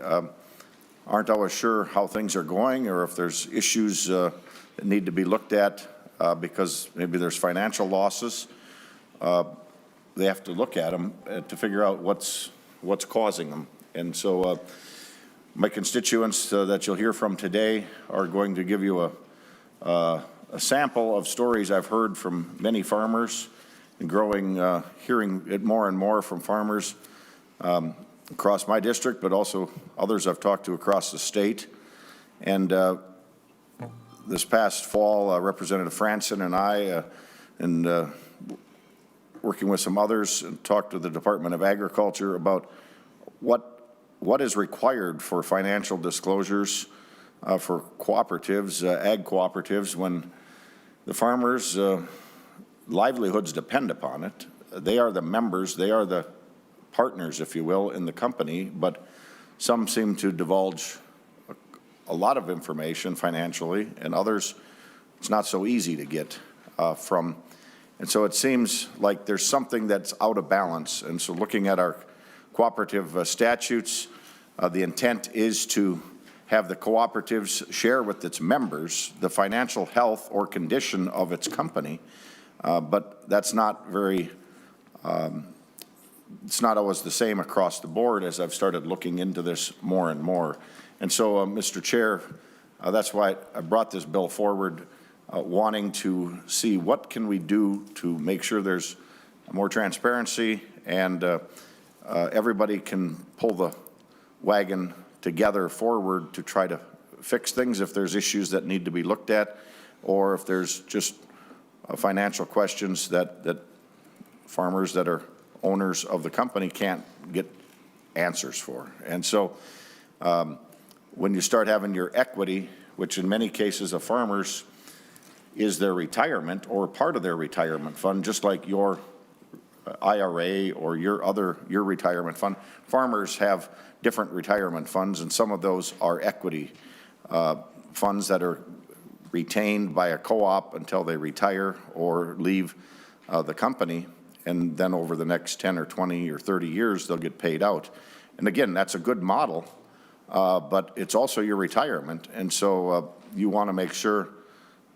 aren't always sure how things are going, or if there's issues that need to be looked at because maybe there's financial losses. They have to look at them to figure out what's causing them. And so my constituents that you'll hear from today are going to give you a a sample of stories I've heard from many farmers and hearing it more and more from farmers across my district, but also others I've talked to across the state. And this past fall, Representative Franson and I, working with some others, talked to the Department of Agriculture about what is required for financial disclosures for cooperatives, ag cooperatives, when the farmers' livelihoods depend upon it. They are the members, they are the partners, if you will, in the company, but some seem to divulge a lot of information financially, and others it's not so easy to get from. And so it seems like there's something that's out of balance. And so looking at our cooperative statutes, the intent is to have the cooperatives share with its members the financial health or condition of its company, but that's not very, it's not always the same across the board as I've started looking into this more and more. And so, Mr. Chair, that's why I brought this bill forward, wanting to see what can we do to make sure there's more transparency and everybody can pull the wagon together forward to try to fix things if there's issues that need to be looked at, or if there's just financial questions that farmers that are owners of the company can't get answers for. And so when you start having your equity, which in many cases of farmers is their retirement or part of their retirement fund, just like your IRA or your retirement fund. Farmers have different retirement funds, and some of those are equity funds that are retained by a co-op until they retire or leave the company, and then over the next 10 or 20 or 30 years they'll get paid out. And again, that's a good model, but it's also your retirement, and so you want to make sure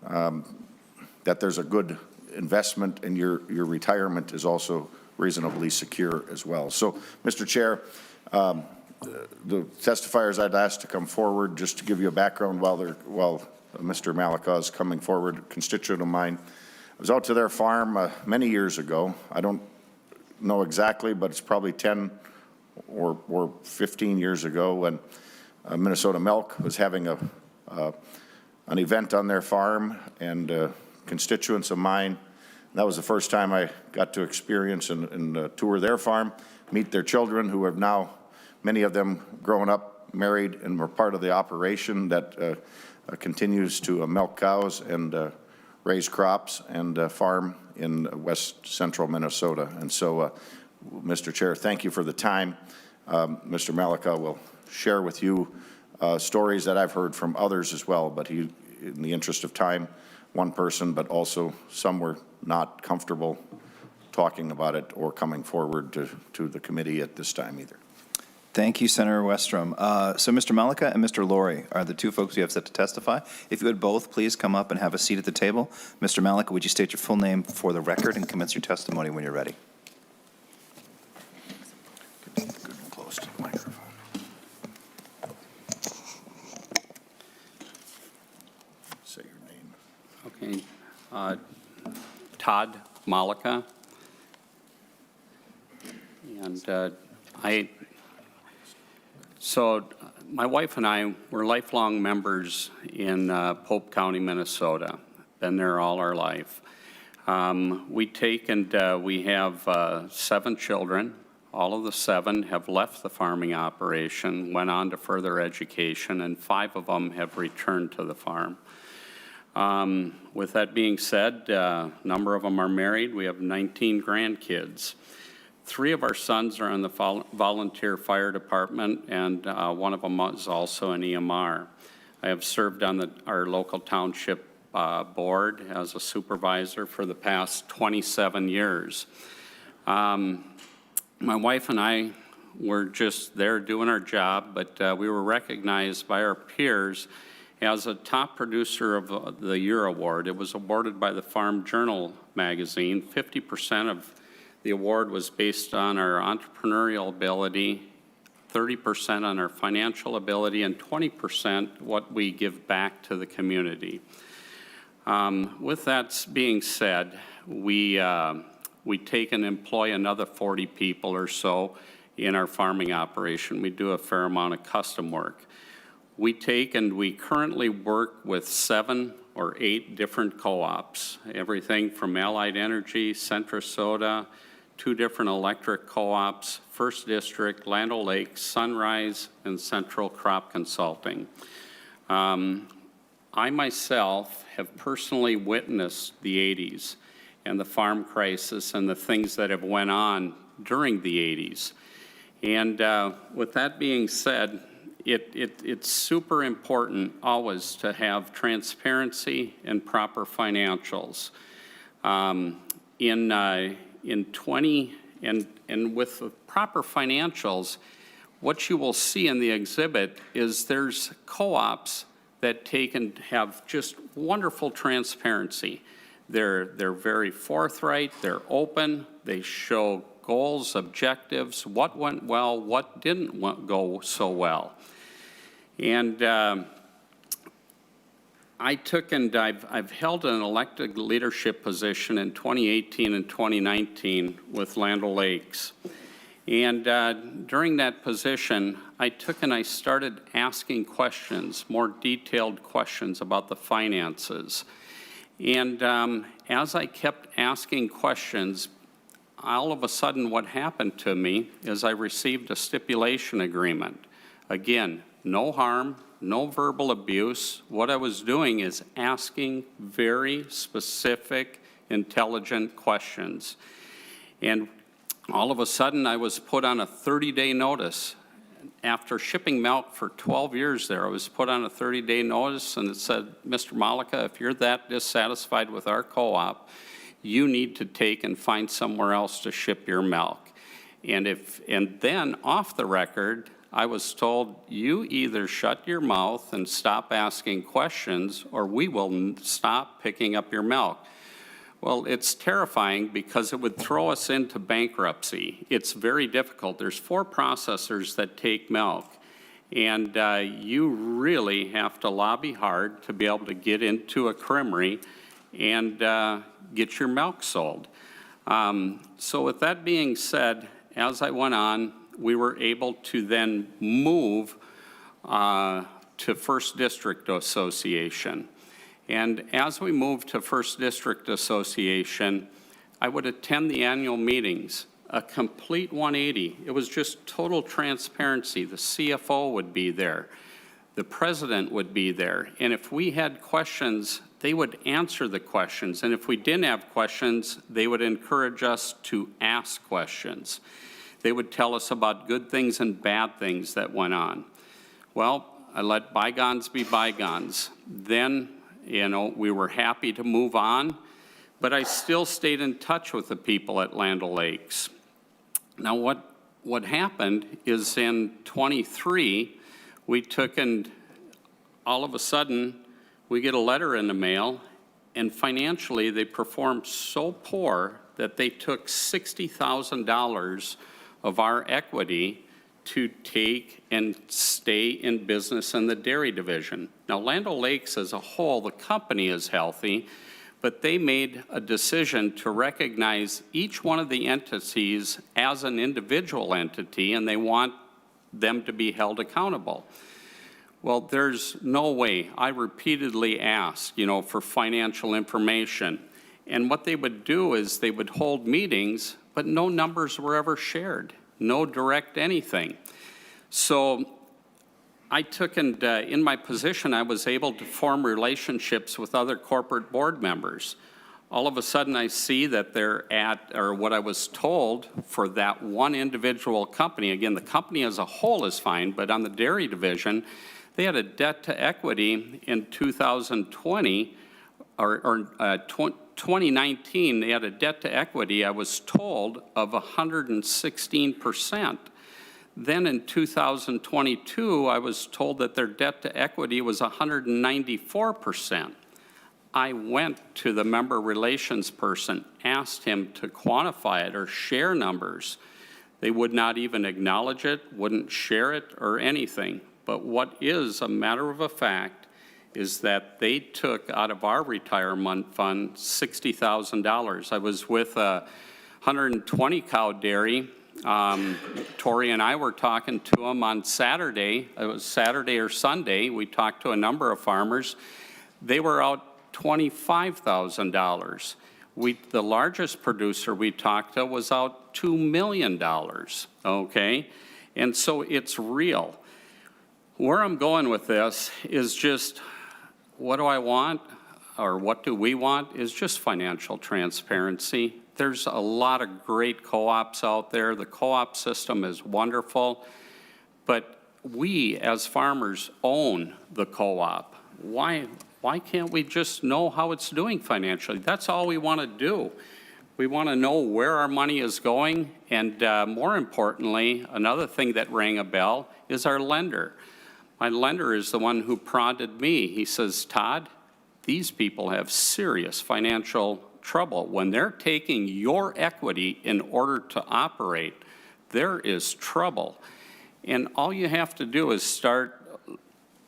that there's a good investment and your retirement is also reasonably secure as well. So, Mr. Chair, the testifiers I'd ask to come forward, just to give you a background while Mr. Malika is coming forward, a constituent of mine. I was out to their farm many years ago. I don't know exactly, but it's probably 10 or 15 years ago when Minnesota Milk was having an event on their farm, and constituents of mine. That was the first time I got to experience and tour their farm, meet their children who have now, many of them grown up, married, and were part of the operation that continues to milk cows and raise crops and farm in west central Minnesota. And so, Mr. Chair, thank you for the time. Mr. Malika will share with you stories that I've heard from others as well, but he, in the interest of time, one person, but also some were not comfortable talking about it or coming forward to the committee at this time either. Thank you, Senator Westrom. So Mr. Malika and Mr. Laurie are the two folks you have set to testify. If you would both please come up and have a seat at the table. Mr. Malika, would you state your full name for the record and commence your testimony when you're ready? Good and close to the microphone. Say your name. Okay. Todd Malika. And so my wife and I were lifelong members in Pope County, Minnesota. Been there all our life. We have 7 children. All of the 7 have left the farming operation, went on to further education, and 5 of them have returned to the farm. With that being said, a number of them are married. We have 19 grandkids. 3 of our sons are in the volunteer fire department, and one of them is also an EMR. I have served on our local township board as a supervisor for the past 27 years. My wife and I were just there doing our job, but we were recognized by our peers as a top producer of the year award. It was awarded by the Farm Journal magazine. 50% of the award was based on our entrepreneurial ability, 30% on our financial ability, and 20% what we give back to the community. With that being said, we take and employ another 40 people or so in our farming operation. We do a fair amount of custom work. We take and we currently work with 7 or 8 different co-ops, everything from Allied Energy, Centra Soda, 2 different electric co-ops, First District, Land O'Lakes, Sunrise, and Central Crop Consulting. I myself have personally witnessed the 80s and the farm crisis and the things that have went on during the 80s. And with that being said, it's super important always to have transparency and proper financials. And with the proper financials, what you will see in the exhibit is there's co-ops that take and have just wonderful transparency. They're very forthright, they're open, they show goals, objectives, what went well, what didn't go so well. And I took and I've held an elected leadership position in 2018 and 2019 with Land O'Lakes. And during that position, I took and I started asking questions, more detailed questions about the finances. And as I kept asking questions, all of a sudden what happened to me is I received a stipulation agreement. Again, no harm, no verbal abuse. What I was doing is asking very specific, intelligent questions. And all of a sudden, I was put on a 30-day notice. After shipping milk for 12 years there, I was put on a 30-day notice, and it said, Mr. Malika, if you're that dissatisfied with our co-op, you need to take and find somewhere else to ship your milk. And then, off the record, I was told, you either shut your mouth and stop asking questions, or we will stop picking up your milk. Well, it's terrifying because it would throw us into bankruptcy. It's very difficult. There's 4 processors that take milk, and you really have to lobby hard to be able to get into a creamery and get your milk sold. So with that being said, as I went on, we were able to then move to First District Association. And as we moved to First District Association, I would attend the annual meetings, a complete 180. It was just total transparency. The CFO would be there. The president would be there. And if we had questions, they would answer the questions. And if we didn't have questions, they would encourage us to ask questions. They would tell us about good things and bad things that went on. Well, I let bygones be bygones. Then, we were happy to move on, but I still stayed in touch with the people at Land O'Lakes. Now, what happened is in 23, we took and all of a sudden, we get a letter in the mail, and financially, they performed so poor that they took $60,000 of our equity to take and stay in business in the dairy division. Now, Land O'Lakes as a whole, the company is healthy, but they made a decision to recognize each one of the entities as an individual entity, and they want them to be held accountable. Well, there's no way. I repeatedly asked, for financial information. And what they would do is they would hold meetings, but no numbers were ever shared, no direct anything. So I took and in my position, I was able to form relationships with other corporate board members. All of a sudden, I see that they're at, or what I was told for that one individual company, again, the company as a whole is fine, but on the dairy division, they had a debt to equity in 2020, or 2019, they had a debt to equity, I was told, of 116%. Then in 2022, I was told that their debt to equity was 194%. I went to the member relations person, asked him to quantify it or share numbers. They would not even acknowledge it, wouldn't share it or anything. But what is a matter of a fact is that they took out of our retirement fund $60,000. I was with a 120 cow dairy. Tori and I were talking to them on Saturday. It was Saturday or Sunday. We talked to a number of farmers. They were out $25,000. The largest producer we talked to was out $2 million, okay? And so it's real. Where I'm going with this is just, what do I want, or what do we want, is just financial transparency. There's a lot of great co-ops out there. The co-op system is wonderful, but we as farmers own the co-op. Why can't we just know how it's doing financially? That's all we want to do. We want to know where our money is going, and more importantly, another thing that rang a bell is our lender. My lender is the one who prodded me. He says, Todd, these people have serious financial trouble. When they're taking your equity in order to operate, there is trouble. And all you have to do is start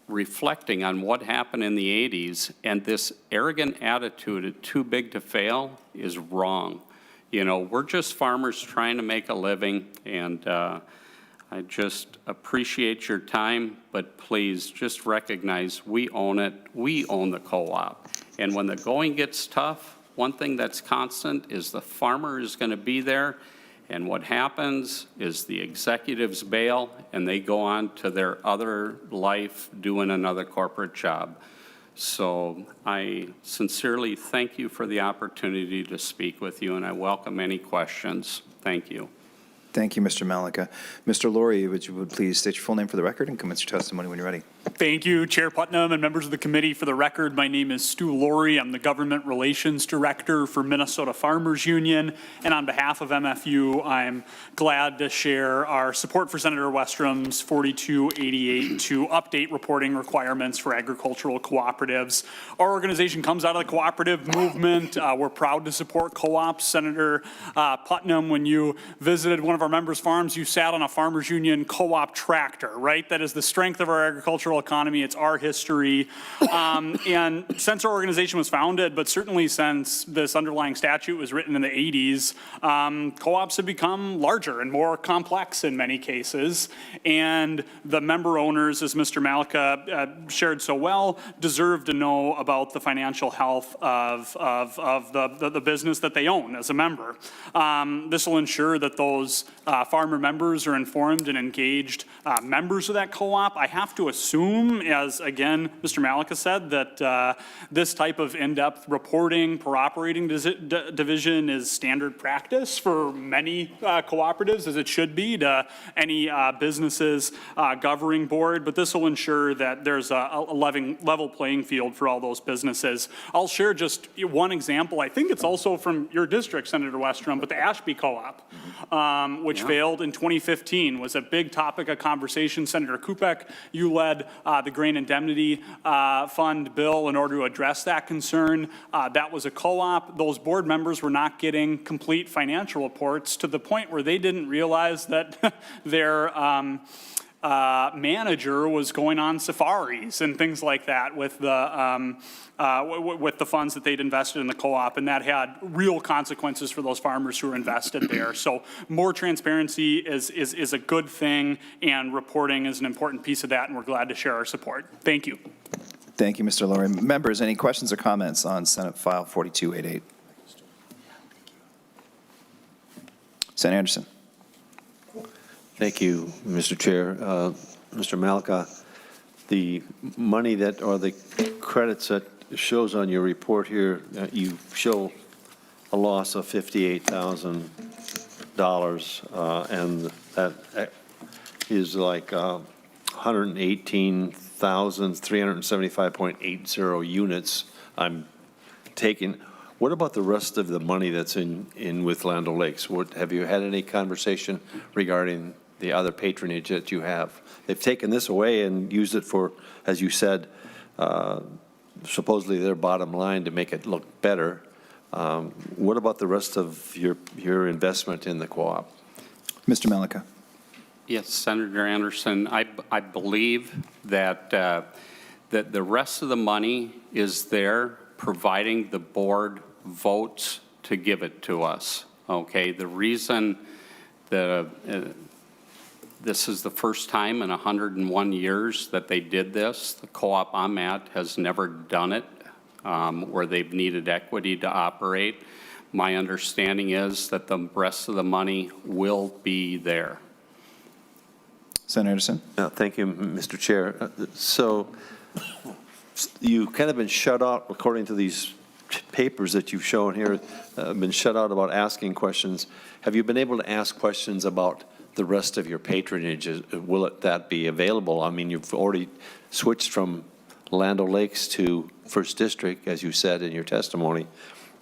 reflecting on what happened in the 80s, and this arrogant attitude of too big to fail is wrong. You know, we're just farmers trying to make a living, and I just appreciate your time, but please just recognize we own it. We own the co-op. And when the going gets tough, one thing that's constant is the farmer is going to be there, and what happens is the executives bail and they go on to their other life doing another corporate job. So I sincerely thank you for the opportunity to speak with you, and I welcome any questions. Thank you. Thank you, Mr. Malika. Mr. Laurie, would you please state your full name for the record and commence your testimony when you're ready? Thank you, Chair Putnam and members of the committee. For the record, my name is Stu Laurie. I'm the Government Relations Director for Minnesota Farmers Union. And on behalf of MFU, I'm glad to share our support for Senator Westrom's 4288 to update reporting requirements for agricultural cooperatives. Our organization comes out of the cooperative movement. We're proud to support co-ops. Senator Putnam, when you visited one of our members' farms, you sat on a Farmers Union co-op tractor, right? That is the strength of our agricultural economy. It's our history. And since our organization was founded, but certainly since this underlying statute was written in the 80s, co-ops have become larger and more complex in many cases. And the member owners, as Mr. Malika shared so well, deserve to know about the financial health of the business that they own as a member. This will ensure that those farmer members are informed and engaged members of that co-op. I have to assume, as again Mr. Malika said, that this type of in-depth reporting per operating division is standard practice for many cooperatives, as it should be to any businesses governing board, but this will ensure that there's a level playing field for all those businesses. I'll share just one example. I think it's also from your district, Senator Westrom, but the Ashby Co-op, which failed in 2015, was a big topic of conversation. Senator Kupek, you led the Grain Indemnity Fund bill in order to address that concern. That was a co-op. Those board members were not getting complete financial reports to the point where they didn't realize that their manager was going on safaris and things like that with the funds that they'd invested in the co-op, and that had real consequences for those farmers who were invested there. So more transparency is a good thing, and reporting is an important piece of that, and we're glad to share our support. Thank you. Thank you, Mr. Laurie. Members, any questions or comments on Senate File 4288? Senator Anderson. Thank you, Mr. Chair. Mr. Malika, the money that, or the credits that shows on your report here, you show a loss of $58,000, and that is like 118,375.80 units I'm taking. What about the rest of the money that's in with Land O'Lakes? Have you had any conversation regarding the other patronage that you have? They've taken this away and used it for, as you said, supposedly their bottom line to make it look better. What about the rest of your investment in the co-op? Mr. Malika. Yes, Senator Anderson, I believe that that the rest of the money is there, providing the board votes to give it to us, okay? The reason that this is the first time in 101 years that they did this. The co-op I'm at has never done it where they've needed equity to operate. My understanding is that the rest of the money will be there. Senator Anderson. Thank you, Mr. Chair. So you've kind of been shut out, according to these papers that you've shown here, been shut out about asking questions. Have you been able to ask questions about the rest of your patronage? Will that be available? I mean, you've already switched from Land O'Lakes to First District, as you said in your testimony,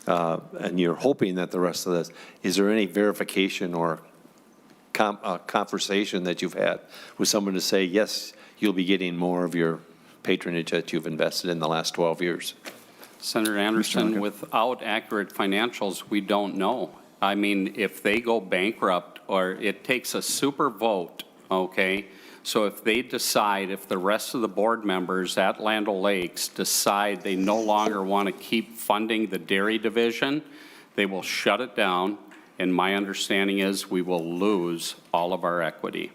and you're hoping that the rest of this, is there any verification or conversation that you've had with someone to say, yes, you'll be getting more of your patronage that you've invested in the last 12 years? Senator Anderson, without accurate financials, we don't know. I mean, if they go bankrupt, or it takes a super vote, okay? So if they decide, if the rest of the board members at Land O'Lakes decide they no longer want to keep funding the dairy division, they will shut it down, and my understanding is we will lose all of our equity.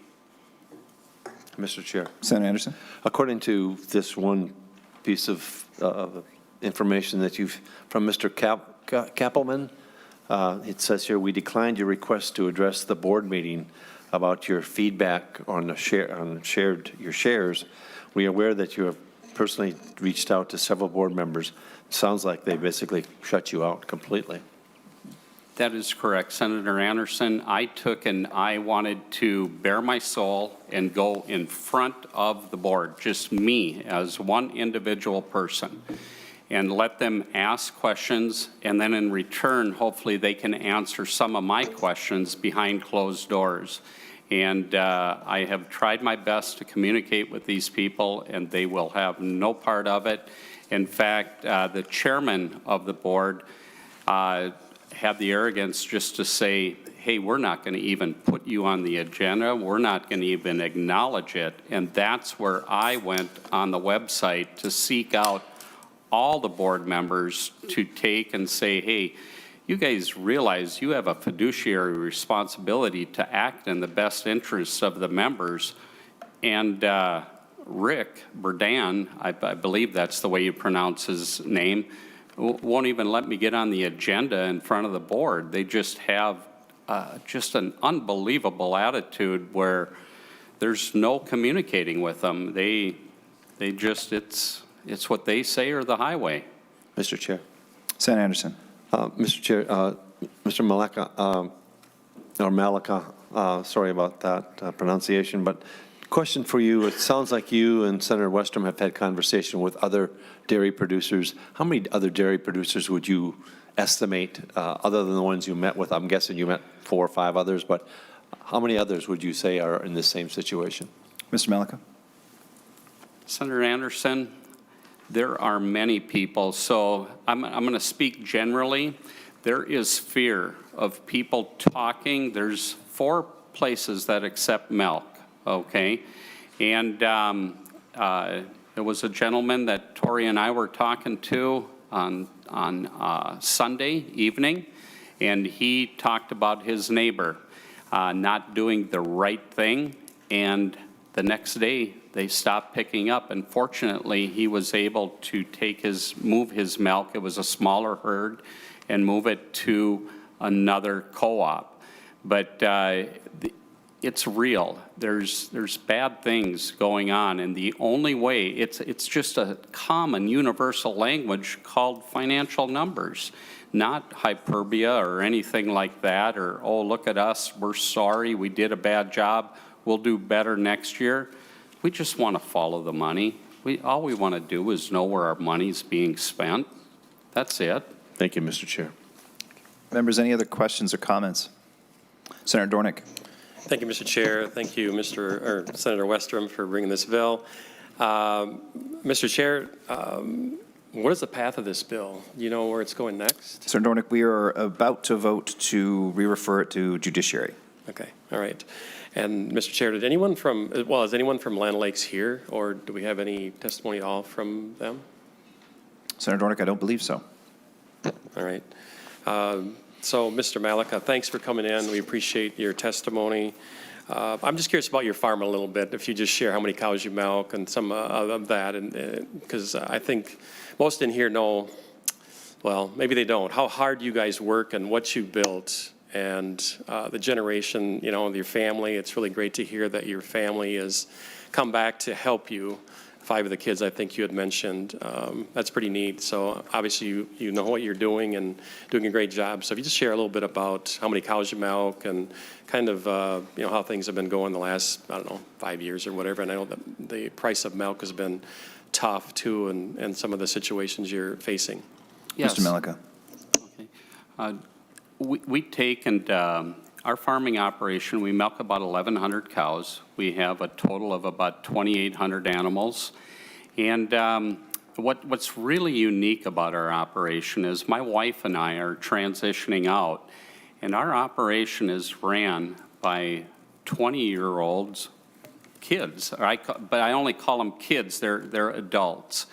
Mr. Chair. Senator Anderson. According to this one piece of information that you've, from Mr. Kappelman, it says here, we declined your request to address the board meeting about your feedback on your shares. We are aware that you have personally reached out to several board members. Sounds like they basically shut you out completely. That is correct, Senator Anderson. I wanted to bare my soul and go in front of the board, just me as one individual person, and let them ask questions, and then in return, hopefully they can answer some of my questions behind closed doors. And I have tried my best to communicate with these people, and they will have no part of it. In fact, the chairman of the board had the arrogance just to say, hey, we're not going to even put you on the agenda. We're not going to even acknowledge it. And that's where I went on the website to seek out all the board members to take and say, hey, you guys realize you have a fiduciary responsibility to act in the best interests of the members. And Rick Burdan, I believe that's the way you pronounce his name, won't even let me get on the agenda in front of the board. They just have just an unbelievable attitude where there's no communicating with them. They just, it's what they say or the highway. Mr. Chair. Senator Anderson. Mr. Chair, Mr. Malika, sorry about that pronunciation, but question for you. It sounds like you and Senator Westrom have had conversation with other dairy producers. How many other dairy producers would you estimate, other than the ones you met with? I'm guessing you met 4 or 5 others, but how many others would you say are in the same situation? Mr. Malika. Senator Anderson, there are many people, so I'm going to speak generally. There is fear of people talking. There's 4 places that accept milk, okay? And there was a gentleman that Tori and I were talking to on Sunday evening, and he talked about his neighbor not doing the right thing, and the next day they stopped picking up. And fortunately, he was able to move his milk. It was a smaller herd, and move it to another co-op. But it's real. There's bad things going on, and the only way, it's just a common universal language called financial numbers, not hyperbole or anything like that, or, oh, look at us, we're sorry, we did a bad job, we'll do better next year. We just want to follow the money. All we want to do is know where our money's being spent. That's it. Thank you, Mr. Chair. Members, any other questions or comments? Senator Dornick. Thank you, Mr. Chair. Thank you, Senator Westrom, for bringing this bill. Mr. Chair, what is the path of this bill? Do you know where it's going next? Senator Dornick, we are about to vote to re-refer it to judiciary. Okay, all right. And Mr. Chair, is anyone from Land Lakes here, or do we have any testimony at all from them? Senator Dornick, I don't believe so. All right. So, Mr. Malika, thanks for coming in. We appreciate your testimony. I'm just curious about your farm a little bit, if you just share how many cows you milk and some of that, and because I think most in here know, well, maybe they don't, how hard you guys work and what you built and the generation, you know, of your family. It's really great to hear that your family has come back to help you. 5 of the kids, I think you had mentioned. That's pretty neat. So obviously you know what you're doing and doing a great job. So if you just share a little bit about how many cows you milk and kind of, you know, how things have been going the last, I don't know, 5 years or whatever. And I know that the price of milk has been tough too, and some of the situations you're facing. Yes. Mr. Malika. Okay. We take and our farming operation, we milk about 1,100 cows. We have a total of about 2,800 animals. And what's really unique about our operation is my wife and I are transitioning out, and our operation is ran by 20-year-olds, kids. But I only call them kids. They're adults.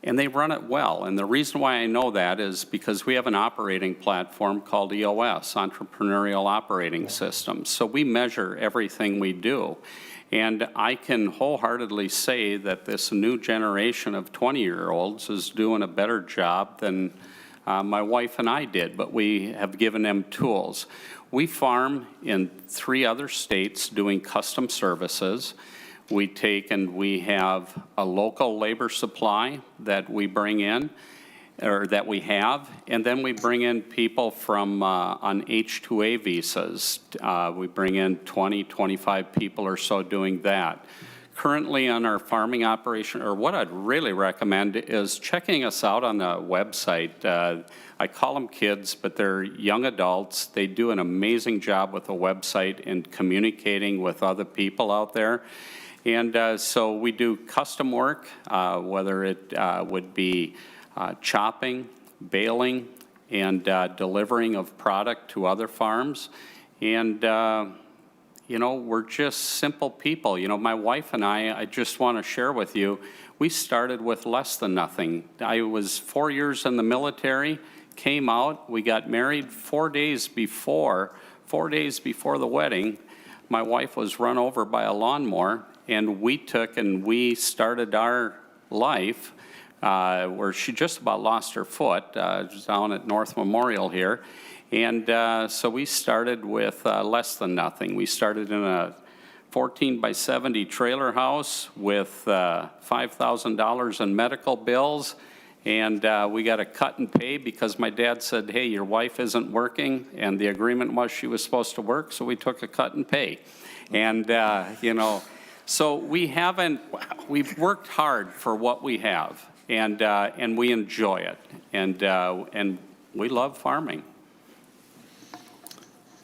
And they run it well. And the reason why I know that is because we have an operating platform called EOS, Entrepreneurial Operating System. So we measure everything we do. And I can wholeheartedly say that this new generation of 20-year-olds is doing a better job than my wife and I did, but we have given them tools. We farm in 3 other states doing custom services. We take and we have a local labor supply that we bring in, or that we have, and then we bring in people from on H-2A visas. We bring in 20, 25 people or so doing that. Currently on our farming operation, or what I'd really recommend is checking us out on the website. I call them kids, but they're young adults. They do an amazing job with the website and communicating with other people out there. And so we do custom work, whether it would be chopping, baling, and delivering of product to other farms. And, you know, we're just simple people. You know, my wife and I just want to share with you, we started with less than nothing. I was 4 years in the military, came out, we got married 4 days before the wedding. My wife was run over by a lawnmower. And we took and we started our life where she just about lost her foot down at North Memorial here. And so we started with less than nothing. We started in a 14 by 70 trailer house with $5,000 in medical bills. And we got a cut and pay because my dad said, hey, your wife isn't working. And the agreement was she was supposed to work. So we took a cut and pay. And, you know, so we've worked hard for what we have, and we enjoy it, and we love farming.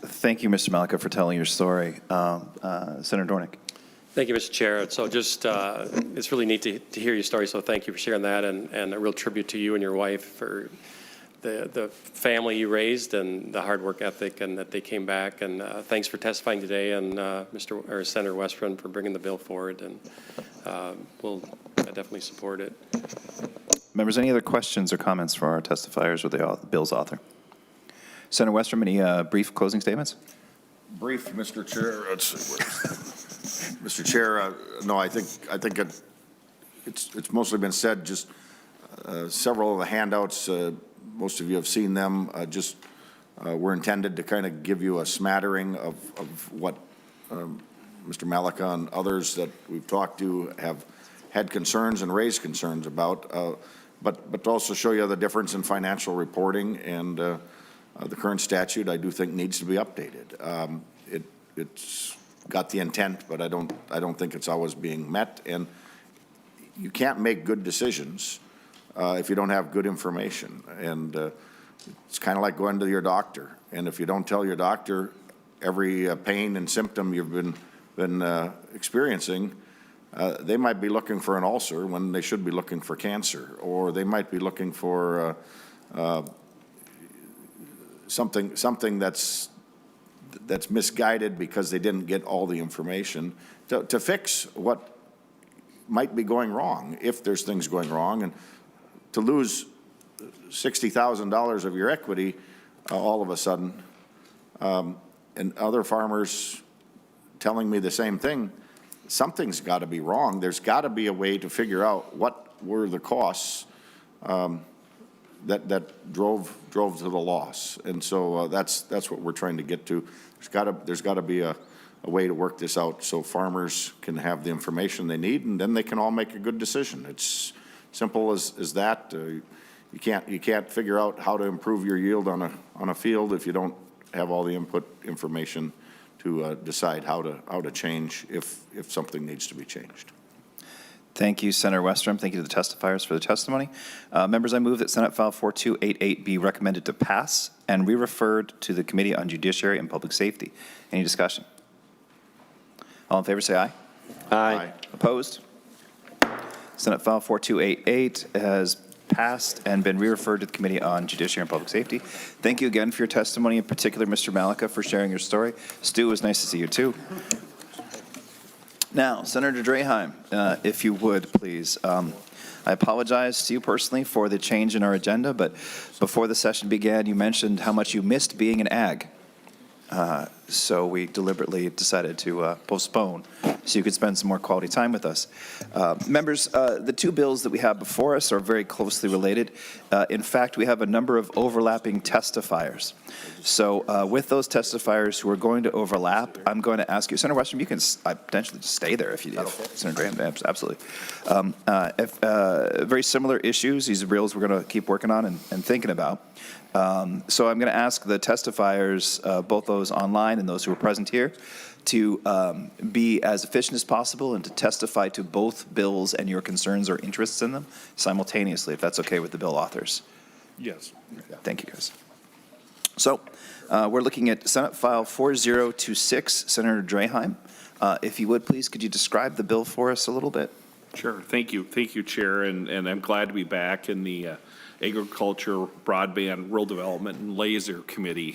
Thank you, Mr. Malika, for telling your story. Senator Dornick. Thank you, Mr. Chair. So just, it's really neat to hear your story, so thank you for sharing that, and a real tribute to you and your wife for the family you raised and the hard work ethic, and that they came back. And thanks for testifying today, and Senator Westrom for bringing the bill forward. And we'll definitely support it. Members, any other questions or comments for our testifiers or the bill's author? Senator Westrom, any brief closing statements? Brief, Mr. Chair. Mr. Chair, no, I think it's mostly been said. Just several of the handouts. Most of you have seen them, were intended to kind of give you a smattering of what Mr. Malika and others that we've talked to have had concerns and raised concerns about, but to also show you the difference in financial reporting, and the current statute I do think needs to be updated. It's got the intent, but I don't think it's always being met, and you can't make good decisions if you don't have good information. And it's kind of like going to your doctor. And if you don't tell your doctor every pain and symptom you've been experiencing, they might be looking for an ulcer when they should be looking for cancer, or they might be looking for something that's that's misguided because they didn't get all the information to fix what might be going wrong, if there's things going wrong. And to lose $60,000 of your equity all of a sudden, and other farmers telling me the same thing, something's got to be wrong. There's got to be a way to figure out what were the costs that drove to the loss. And so that's what we're trying to get to. There's got to be a way to work this out so farmers can have the information they need, and then they can all make a good decision. It's simple as that. You can't figure out how to improve your yield on a field if you don't have all the input information to decide how to change if something needs to be changed. Thank you, Senator Westrom. Thank you to the testifiers for the testimony. Members, I move that Senate File 4288 be recommended to pass and re-referred to the Committee on Judiciary and Public Safety. Any discussion? All in favor, say aye. Aye. Opposed? Senate File 4288 has passed and been re-referred to the Committee on Judiciary and Public Safety. Thank you again for your testimony, in particular, Mr. Malika, for sharing your story. Stu, it was nice to see you, too. Now, Senator Draheim, if you would, please. I apologize to you personally for the change in our agenda, but before the session began, you mentioned how much you missed being an ag. So we deliberately decided to postpone so you could spend some more quality time with us. Members, the two bills that we have before us are very closely related. In fact, we have a number of overlapping testifiers. So with those testifiers who are going to overlap, I'm going to ask you, Senator Westrom, you can potentially just stay there if Senator Graham, absolutely. Very similar issues. These are bills we're going to keep working on and thinking about. So I'm going to ask the testifiers, both those online and those who are present here, to be as efficient as possible and to testify to both bills and your concerns or interests in them simultaneously, if that's okay with the bill authors. Yes. Thank you, guys. So we're looking at Senate File 4026, Senator Draheim. If you would, please, could you describe the bill for us a little bit? Sure. Thank you, Chair, and I'm glad to be back in the Agriculture, Broadband, Rural Development, and Laser Committee.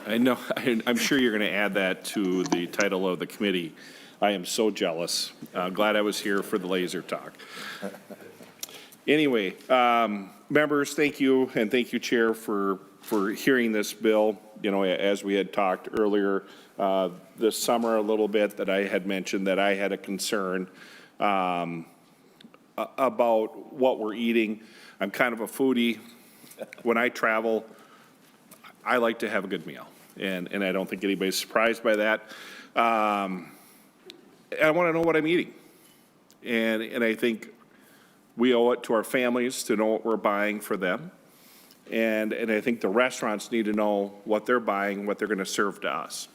I know, I'm sure you're going to add that to the title of the committee. I am so jealous. Glad I was here for the laser talk. Anyway, members, thank you, and thank you, Chair, for hearing this bill. You know, as we had talked earlier this summer a little bit, that I had mentioned that I had a concern about what we're eating. I'm kind of a foodie. When I travel, I like to have a good meal, and I don't think anybody's surprised by that. I want to know what I'm eating, and I think we owe it to our families to know what we're buying for them, and I think the restaurants need to know what they're buying, what they're going to serve to us.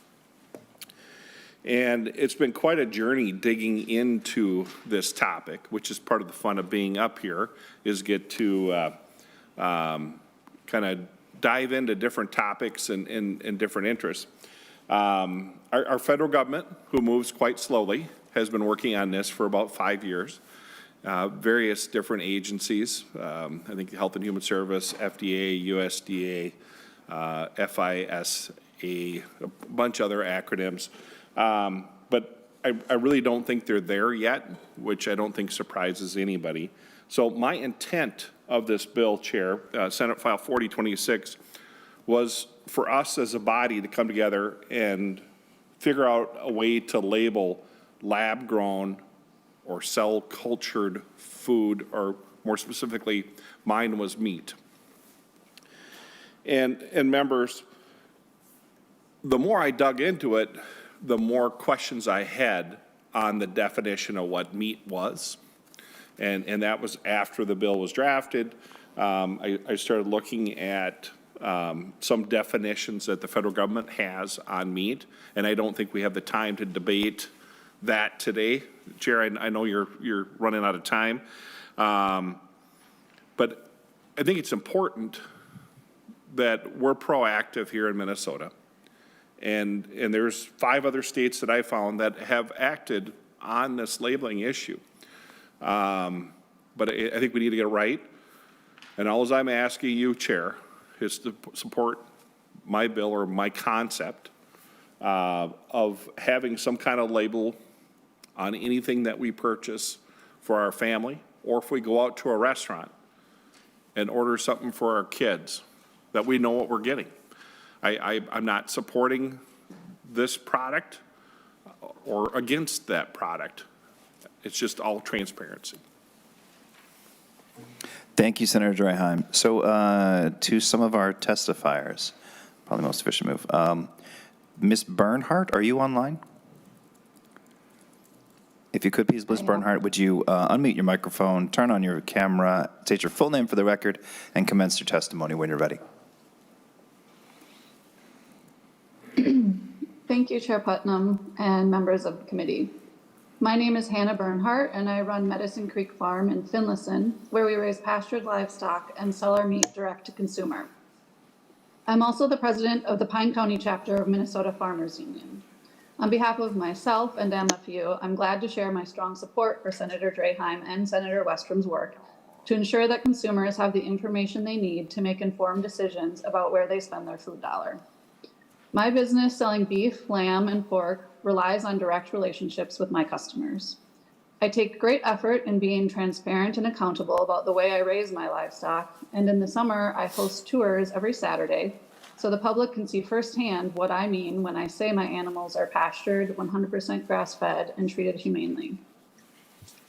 And it's been quite a journey digging into this topic, which is part of the fun of being up here, is get to kind of dive into different topics and different interests. Our federal government, who moves quite slowly, has been working on this for about 5 years. Various different agencies, I think the Health and Human Service, FDA, USDA, FISA, a bunch of other acronyms. But I really don't think they're there yet, which I don't think surprises anybody. So my intent of this bill, Chair, Senate File 4026, was for us as a body to come together and figure out a way to label lab-grown or cell-cultured food, or more specifically, mine was meat. And members, the more I dug into it, the more questions I had on the definition of what meat was. And that was after the bill was drafted. I started looking at some definitions that the federal government has on meat, and I don't think we have the time to debate that today. Chair, I know you're running out of time, but I think it's important that we're proactive here in Minnesota. And there's 5 other states that I found that have acted on this labeling issue. But I think we need to get it right. And all I'm asking you, Chair, is to support my bill or my concept of having some kind of label on anything that we purchase for our family, or if we go out to a restaurant and order something for our kids, that we know what we're getting. I'm not supporting this product or against that product. It's just all transparency. Thank you, Senator Draheim. So to some of our testifiers, probably the most efficient move. Ms. Bernhardt, are you online? If you could, please, Ms. Bernhardt, would you unmute your microphone, turn on your camera, state your full name for the record, and commence your testimony when you're ready. Thank you, Chair Putnam and members of the committee. My name is Hannah Bernhardt, and I run Medicine Creek Farm in Finlayson, where we raise pastured livestock and sell our meat direct to consumer. I'm also the president of the Pine County chapter of Minnesota Farmers Union. On behalf of myself and MFU, I'm glad to share my strong support for Senator Draheim and Senator Westrom's work to ensure that consumers have the information they need to make informed decisions about where they spend their food dollar. My business selling beef, lamb, and pork relies on direct relationships with my customers. I take great effort in being transparent and accountable about the way I raise my livestock, and in the summer, I host tours every Saturday so the public can see firsthand what I mean when I say my animals are pastured, 100% grass-fed, and treated humanely.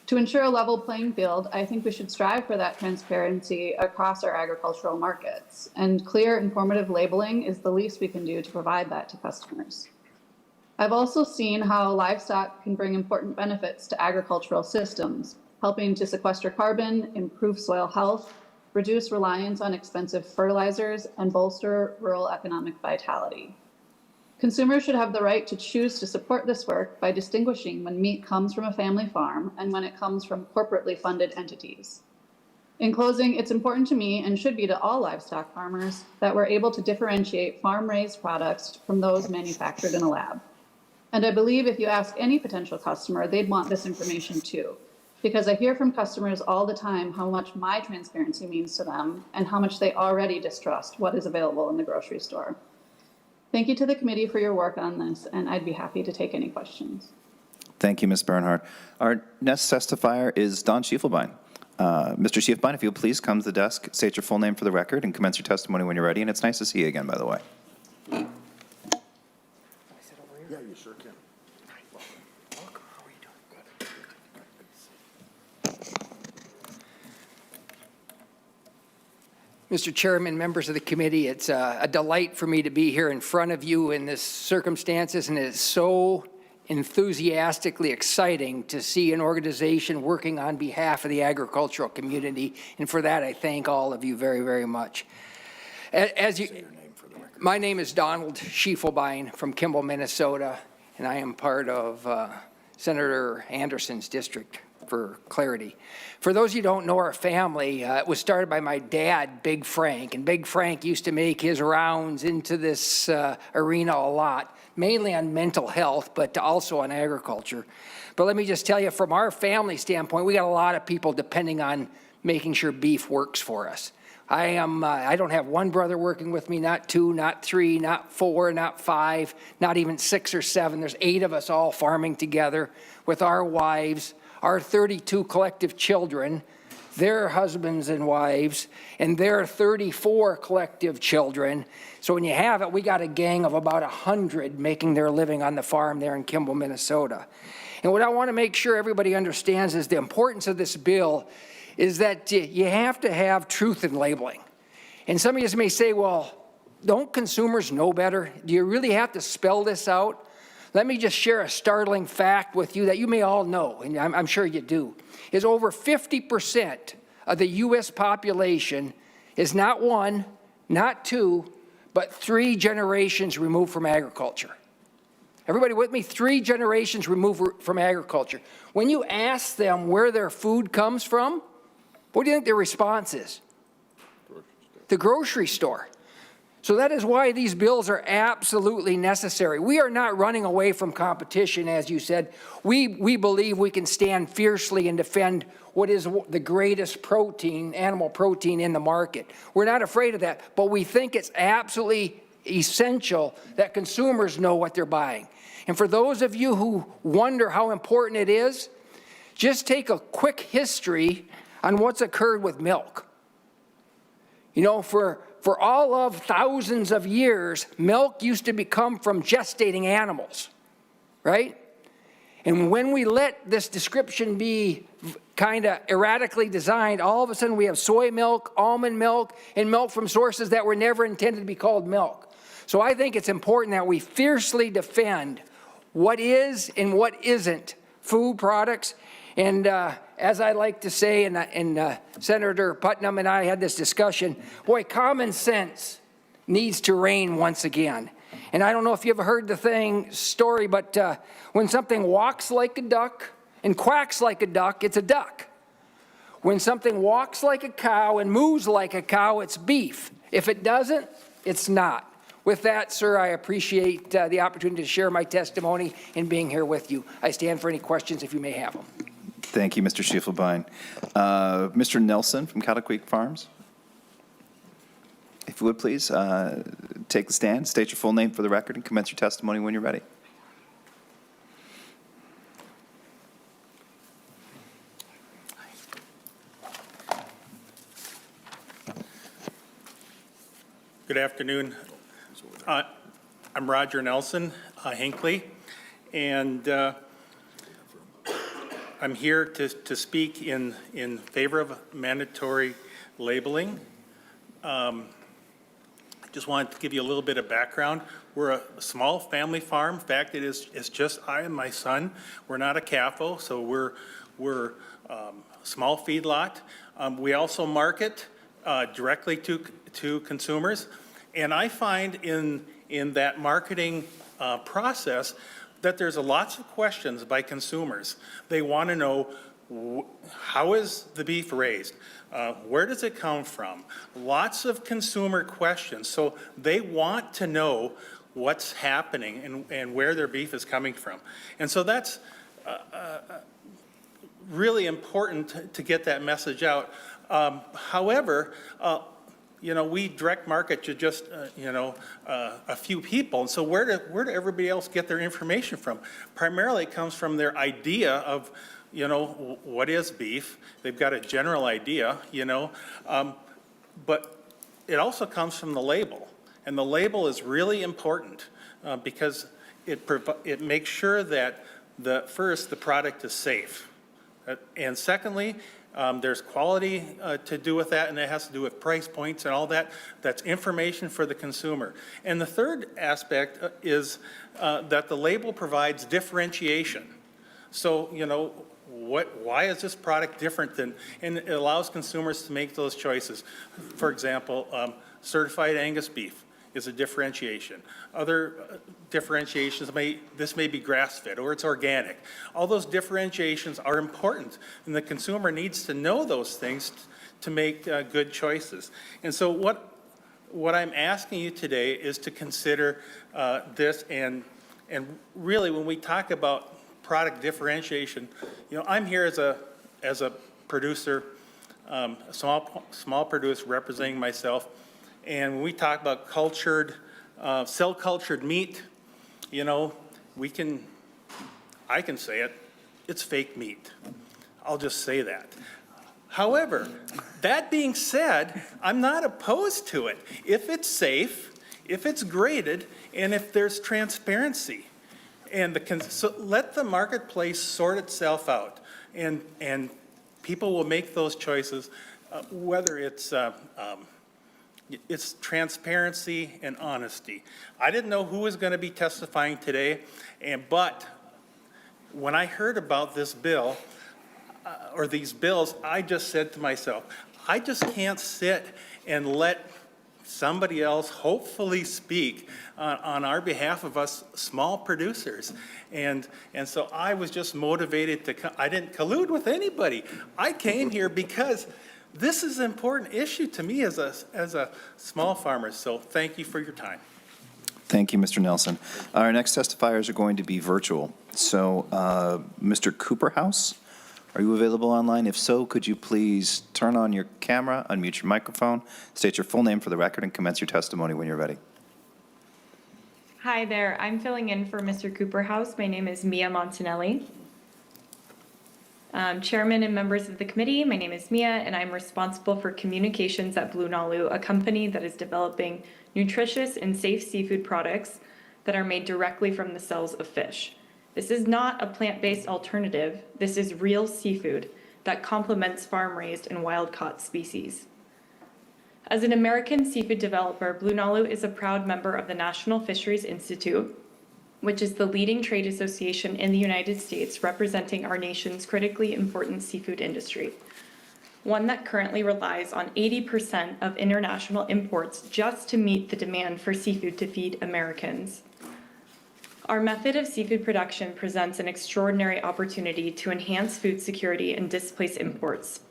To ensure a level playing field, I think we should strive for that transparency across our agricultural markets, and clear, informative labeling is the least we can do to provide that to customers. I've also seen how livestock can bring important benefits to agricultural systems, helping to sequester carbon, improve soil health, reduce reliance on expensive fertilizers, and bolster rural economic vitality. Consumers should have the right to choose to support this work by distinguishing when meat comes from a family farm and when it comes from corporately funded entities. In closing, it's important to me, and should be to all livestock farmers, that we're able to differentiate farm-raised products from those manufactured in a lab. And I believe if you ask any potential customer, they'd want this information too, because I hear from customers all the time how much my transparency means to them and how much they already distrust what is available in the grocery store. Thank you to the committee for your work on this, and I'd be happy to take any questions. Thank you, Ms. Bernhardt. Our next testifier is Don Schiefelbein. Mr. Schiefelbein, if you'll please come to the desk, state your full name for the record, and commence your testimony when you're ready. And it's nice to see you again, by the way. Yeah, you sure can. Mr. Chairman, members of the committee, it's a delight for me to be here in front of you in this circumstances, and it's so enthusiastically exciting to see an organization working on behalf of the agricultural community, and for that I thank all of you very, very much. My name is Donald Schiefelbein from Kimball, Minnesota, and I am part of Senator Anderson's district, for clarity. For those of you who don't know our family, it was started by my dad, Big Frank, and Big Frank used to make his rounds into this arena a lot, mainly on mental health, but also on agriculture. But let me just tell you, from our family standpoint, we got a lot of people depending on making sure beef works for us. I don't have one brother working with me, not two, not three, not four, not five, not even 6 or 7. There's 8 of us all farming together with our wives, our 32 collective children, their husbands and wives, and their 34 collective children. So when you have it, we got a gang of about 100 making their living on the farm there in Kimball, Minnesota. And what I want to make sure everybody understands is the importance of this bill is that you have to have truth in labeling. And some of you may say, well, don't consumers know better? Do you really have to spell this out? Let me just share a startling fact with you that you may all know, and I'm sure you do, is over 50% of the U.S. population is not 1, not 2, but 3 generations removed from agriculture. Everybody with me? 3 generations removed from agriculture. When you ask them where their food comes from, what do you think their response is? The grocery store. So that is why these bills are absolutely necessary. We are not running away from competition, as you said. We believe we can stand fiercely and defend what is the greatest protein, animal protein in the market. We're not afraid of that, but we think it's absolutely essential that consumers know what they're buying. And for those of you who wonder how important it is, just take a quick history on what's occurred with milk. You know, for all of thousands of years, milk used to come from gestating animals, right? And when we let this description be kind of erratically designed, all of a sudden we have soy milk, almond milk, and milk from sources that were never intended to be called milk. So I think it's important that we fiercely defend what is and what isn't food products. And as I like to say, and Senator Putnam and I had this discussion, boy, common sense needs to reign once again. And I don't know if you ever heard the story, but when something walks like a duck and quacks like a duck, it's a duck. When something walks like a cow and moves like a cow, it's beef. If it doesn't, it's not. With that, sir, I appreciate the opportunity to share my testimony and being here with you. I stand for any questions if you may have them. Thank you, Mr. Schiefelbein. Mr. Nelson from Cattle Creek Farms. If you would, please, take the stand, state your full name for the record, and commence your testimony when you're ready. Good afternoon. I'm Roger Nelson, Hinckley, and I'm here to speak in favor of mandatory labeling. I just wanted to give you a little bit of background. We're a small family farm. In fact, it's just I and my son. We're not a CAFO, so we're a small feedlot. We also market directly to consumers, and I find in that marketing process that there's lots of questions by consumers. They want to know, how is the beef raised? Where does it come from? Lots of consumer questions. So they want to know what's happening and where their beef is coming from. And so that's really important to get that message out. However, you know, we direct market to just, a few people. And so where do everybody else get their information from? Primarily it comes from their idea of, what is beef? They've got a general idea, but it also comes from the label. And the label is really important because it makes sure that first, the product is safe. And secondly, there's quality to do with that, and it has to do with price points and all that. That's information for the consumer. And the third aspect is that the label provides differentiation. So, why is this product different than, and it allows consumers to make those choices. For example, certified Angus beef is a differentiation. Other differentiations this may be grass-fed or it's organic. All those differentiations are important, and the consumer needs to know those things to make good choices. And so what I'm asking you today is to consider this, and really when we talk about product differentiation, I'm here as a producer, a small producer representing myself. And when we talk about cell-cultured meat, I can say it, it's fake meat. I'll just say that. However, that being said, I'm not opposed to it. If it's safe, if it's graded, and if there's transparency. And so let the marketplace sort itself out. And people will make those choices, whether it's transparency and honesty. I didn't know who was going to be testifying today, but when I heard about this bill, or these bills, I just said to myself, I just can't sit and let somebody else hopefully speak on our behalf of us small producers. And so I was just motivated I didn't collude with anybody. I came here because this is an important issue to me as a small farmer. So thank you for your time. Thank you, Mr. Nelson. Our next testifiers are going to be virtual. So, Mr. Cooperhouse, are you available online? If so, could you please turn on your camera, unmute your microphone, state your full name for the record, and commence your testimony when you're ready. Hi there, I'm filling in for Mr. Cooperhouse. My name is Mia Montanelli. Chairman and members of the committee, my name is Mia, and I'm responsible for communications at Blue Nalu, a company that is developing nutritious and safe seafood products that are made directly from the cells of fish. This is not a plant-based alternative. This is real seafood that complements farm-raised and wild-caught species. As an American seafood developer, Blue Nalu is a proud member of the National Fisheries Institute, which is the leading trade association in the United States representing our nation's critically important seafood industry, one that currently relies on 80% of international imports just to meet the demand for seafood to feed Americans. Our method of seafood production presents an extraordinary opportunity to enhance food security and displace imports.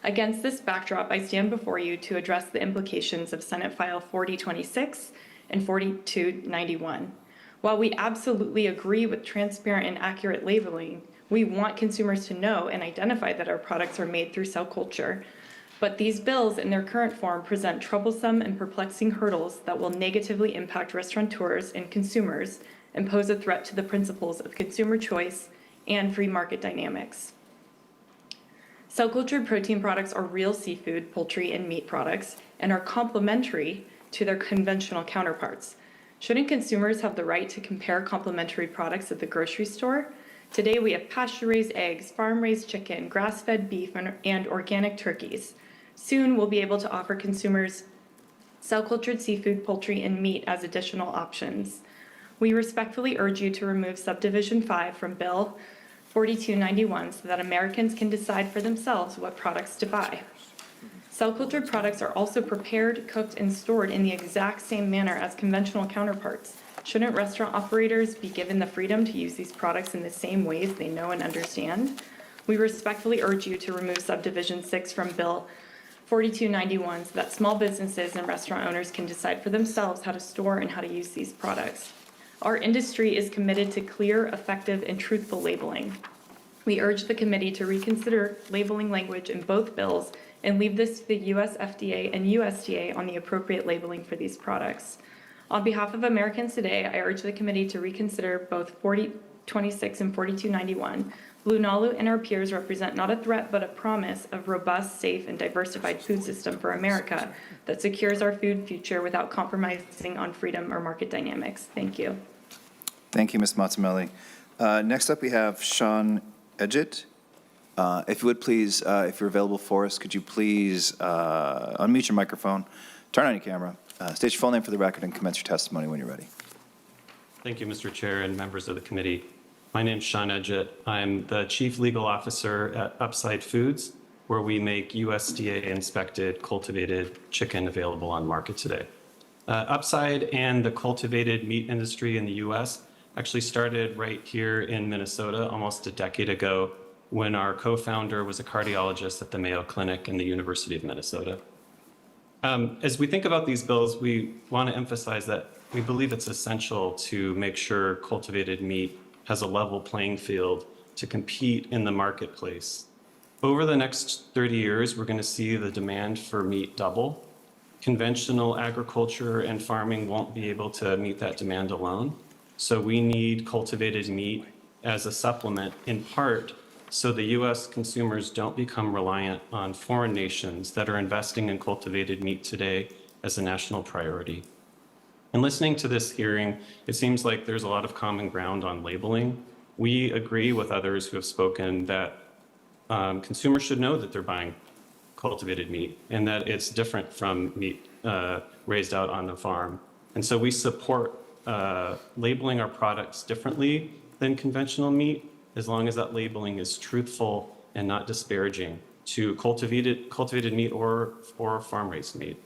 Against this backdrop, I stand before you to address the implications of Senate File 4026 and 4291. While we absolutely agree with transparent and accurate labeling, we want consumers to know and identify that our products are made through cell culture. But these bills in their current form present troublesome and perplexing hurdles that will negatively impact restaurateurs and consumers and pose a threat to the principles of consumer choice and free market dynamics. Cell-cultured protein products are real seafood, poultry, and meat products and are complementary to their conventional counterparts. Shouldn't consumers have the right to compare complementary products at the grocery store? Today we have pasture-raised eggs, farm-raised chicken, grass-fed beef, and organic turkeys. Soon we'll be able to offer consumers cell-cultured seafood, poultry, and meat as additional options. We respectfully urge you to remove Subdivision 5 from Bill 4291 so that Americans can decide for themselves what products to buy. Cell-cultured products are also prepared, cooked, and stored in the exact same manner as conventional counterparts. Shouldn't restaurant operators be given the freedom to use these products in the same ways they know and understand? We respectfully urge you to remove Subdivision 6 from Bill 4291 so that small businesses and restaurant owners can decide for themselves how to store and how to use these products. Our industry is committed to clear, effective, and truthful labeling. We urge the committee to reconsider labeling language in both bills and leave this to the US FDA and USDA on the appropriate labeling for these products. On behalf of Americans today, I urge the committee to reconsider both 4026 and 4291. Blue Nalu and our peers represent not a threat but a promise of robust, safe, and diversified food system for America that secures our food future without compromising on freedom or market dynamics. Thank you. Thank you, Ms. Montanelli. Next up, we have Sean Edgett. If you would please, if you're available for us, could you please unmute your microphone, turn on your camera, state your full name for the record, and commence your testimony when you're ready. Thank you, Mr. Chair and members of the committee. My name is Sean Edgett. I'm the Chief Legal Officer at Upside Foods, where we make USDA-inspected cultivated chicken available on market today. Upside and the cultivated meat industry in the U.S. actually started right here in Minnesota almost a decade ago when our co-founder was a cardiologist at the Mayo Clinic and the University of Minnesota. As we think about these bills, we want to emphasize that we believe it's essential to make sure cultivated meat has a level playing field to compete in the marketplace. Over the next 30 years, we're going to see the demand for meat double. Conventional agriculture and farming won't be able to meet that demand alone. So we need cultivated meat as a supplement, in part, so the U.S. consumers don't become reliant on foreign nations that are investing in cultivated meat today as a national priority. And listening to this hearing, it seems like there's a lot of common ground on labeling. We agree with others who have spoken that consumers should know that they're buying cultivated meat and that it's different from meat raised out on the farm. And so we support labeling our products differently than conventional meat, as long as that labeling is truthful and not disparaging to cultivated meat or farm-raised meat.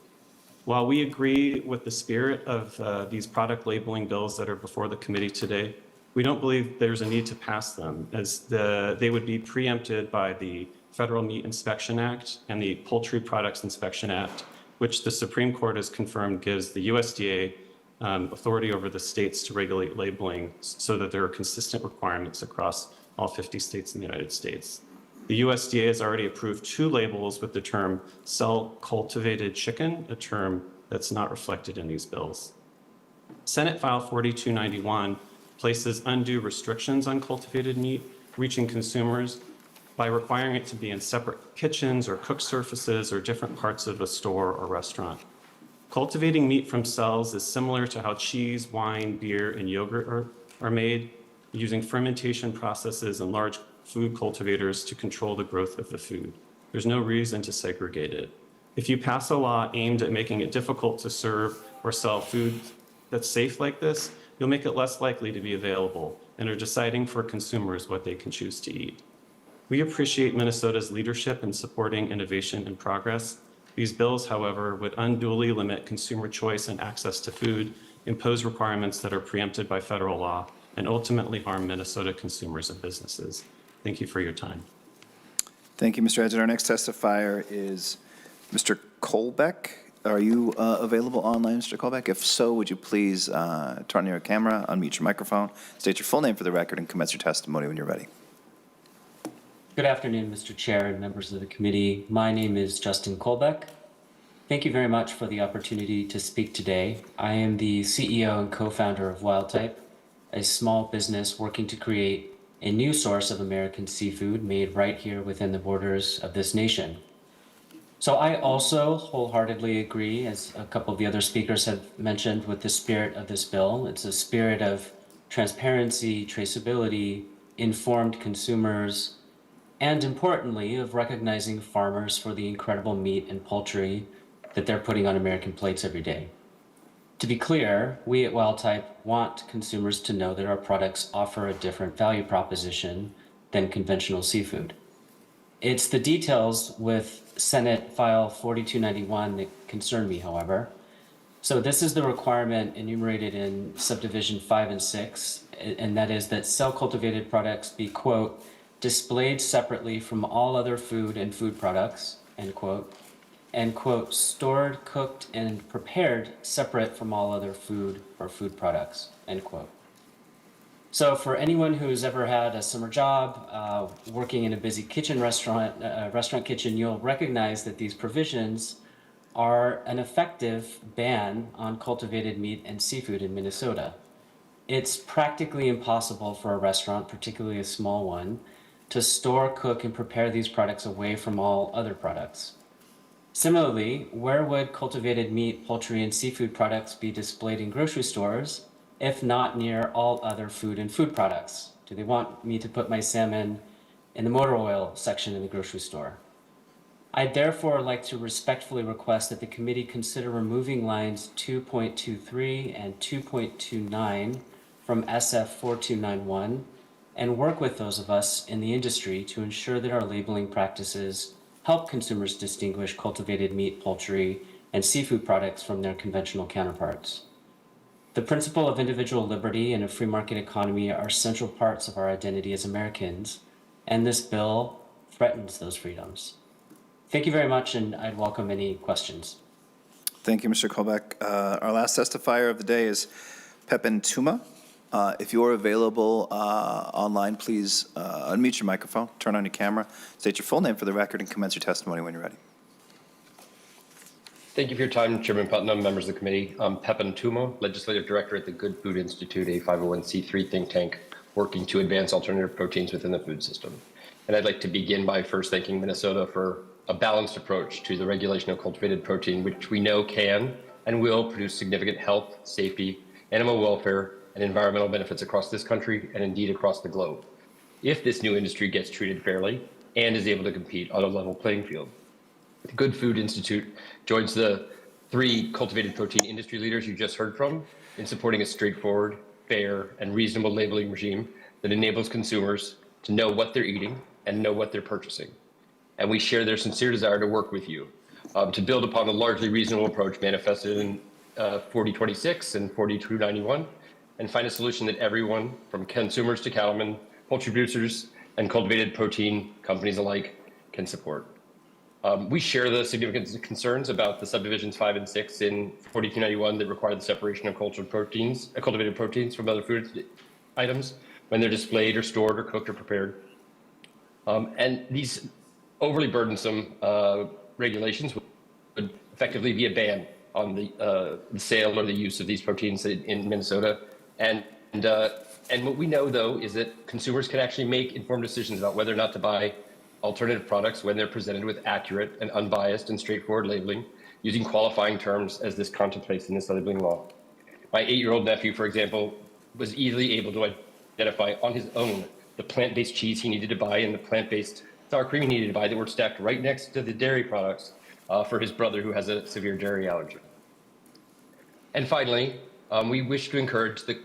While we agree with the spirit of these product labeling bills that are before the committee today, we don't believe there's a need to pass them, as they would be preempted by the Federal Meat Inspection Act and the Poultry Products Inspection Act, which the Supreme Court has confirmed gives the USDA authority over the states to regulate labeling so that there are consistent requirements across all 50 states in the United States. The USDA has already approved 2 labels with the term cell cultivated chicken, a term that's not reflected in these bills. Senate File 4291 places undue restrictions on cultivated meat reaching consumers by requiring it to be in separate kitchens or cook surfaces or different parts of a store or restaurant. Cultivating meat from cells is similar to how cheese, wine, beer, and yogurt are made, using fermentation processes and large food cultivators to control the growth of the food. There's no reason to segregate it. If you pass a law aimed at making it difficult to serve or sell food that's safe like this, you'll make it less likely to be available and are deciding for consumers what they can choose to eat. We appreciate Minnesota's leadership in supporting innovation and progress. These bills, however, would unduly limit consumer choice and access to food, impose requirements that are preempted by federal law, and ultimately harm Minnesota consumers and businesses. Thank you for your time. Thank you, Mr. Edgett. Our next testifier is Mr. Kolbeck. Are you available online, Mr. Kolbeck? If so, would you please turn on your camera, unmute your microphone, state your full name for the record, and commence your testimony when you're ready. Good afternoon, Mr. Chair and members of the committee. My name is Justin Kolbeck. Thank you very much for the opportunity to speak today. I am the CEO and co-founder of WildType, a small business working to create a new source of American seafood made right here within the borders of this nation. So I also wholeheartedly agree, as a couple of the other speakers have mentioned, with the spirit of this bill. It's a spirit of transparency, traceability, informed consumers, and importantly, of recognizing farmers for the incredible meat and poultry that they're putting on American plates every day. To be clear, we at WildType want consumers to know that our products offer a different value proposition than conventional seafood. It's the details with Senate File 4291 that concern me, however. So this is the requirement enumerated in subdivision 5 and 6, and that is that cell-cultivated products be, quote, displayed separately from all other food and food products, end quote, and, quote, stored, cooked, and prepared separate from all other food or food products, end quote. So for anyone who's ever had a summer job, working in a busy restaurant kitchen, you'll recognize that these provisions are an effective ban on cultivated meat and seafood in Minnesota. It's practically impossible for a restaurant, particularly a small one, to store, cook, and prepare these products away from all other products. Similarly, where would cultivated meat, poultry, and seafood products be displayed in grocery stores if not near all other food and food products? Do they want me to put my salmon in the motor oil section in the grocery store? I'd therefore like to respectfully request that the committee consider removing lines 2.23 and 2.29 from SF 4291 and work with those of us in the industry to ensure that our labeling practices help consumers distinguish cultivated meat, poultry, and seafood products from their conventional counterparts. The principle of individual liberty and a free market economy are central parts of our identity as Americans, and this bill threatens those freedoms. Thank you very much, and I'd welcome any questions. Thank you, Mr. Kolbeck. Our last testifier of the day is Pepin Tuma. If you're available online, please unmute your microphone, turn on your camera, state your full name for the record, and commence your testimony when you're ready. Thank you for your time, Chairman Putnam, members of the committee. I'm Pepin Tuma, Legislative Director at the Good Food Institute, a 501c3 think tank working to advance alternative proteins within the food system. And I'd like to begin by first thanking Minnesota for a balanced approach to the regulation of cultivated protein, which we know can and will produce significant health, safety, animal welfare, and environmental benefits across this country and indeed across the globe, if this new industry gets treated fairly and is able to compete on a level playing field. The Good Food Institute joins the 3 cultivated protein industry leaders you just heard from in supporting a straightforward, fair, and reasonable labeling regime that enables consumers to know what they're eating and know what they're purchasing. And we share their sincere desire to work with you to build upon the largely reasonable approach manifested in 4026 and 4291 and find a solution that everyone, from consumers to cattlemen, poultry producers, and cultivated protein companies alike, can support. We share the significant concerns about the subdivisions 5 and 6 in 4291 that require the separation of cultured proteins, cultivated proteins from other food items when they're displayed or stored or cooked or prepared. And these overly burdensome regulations would effectively be a ban on the sale or the use of these proteins in Minnesota. And what we know, though, is that consumers can actually make informed decisions about whether or not to buy alternative products when they're presented with accurate and unbiased and straightforward labeling, using qualifying terms as this contemplates in this labeling law. My 8-year-old nephew, for example, was easily able to identify on his own the plant-based cheese he needed to buy and the plant-based sour cream he needed to buy that were stacked right next to the dairy products for his brother who has a severe dairy allergy. And finally, we wish to encourage the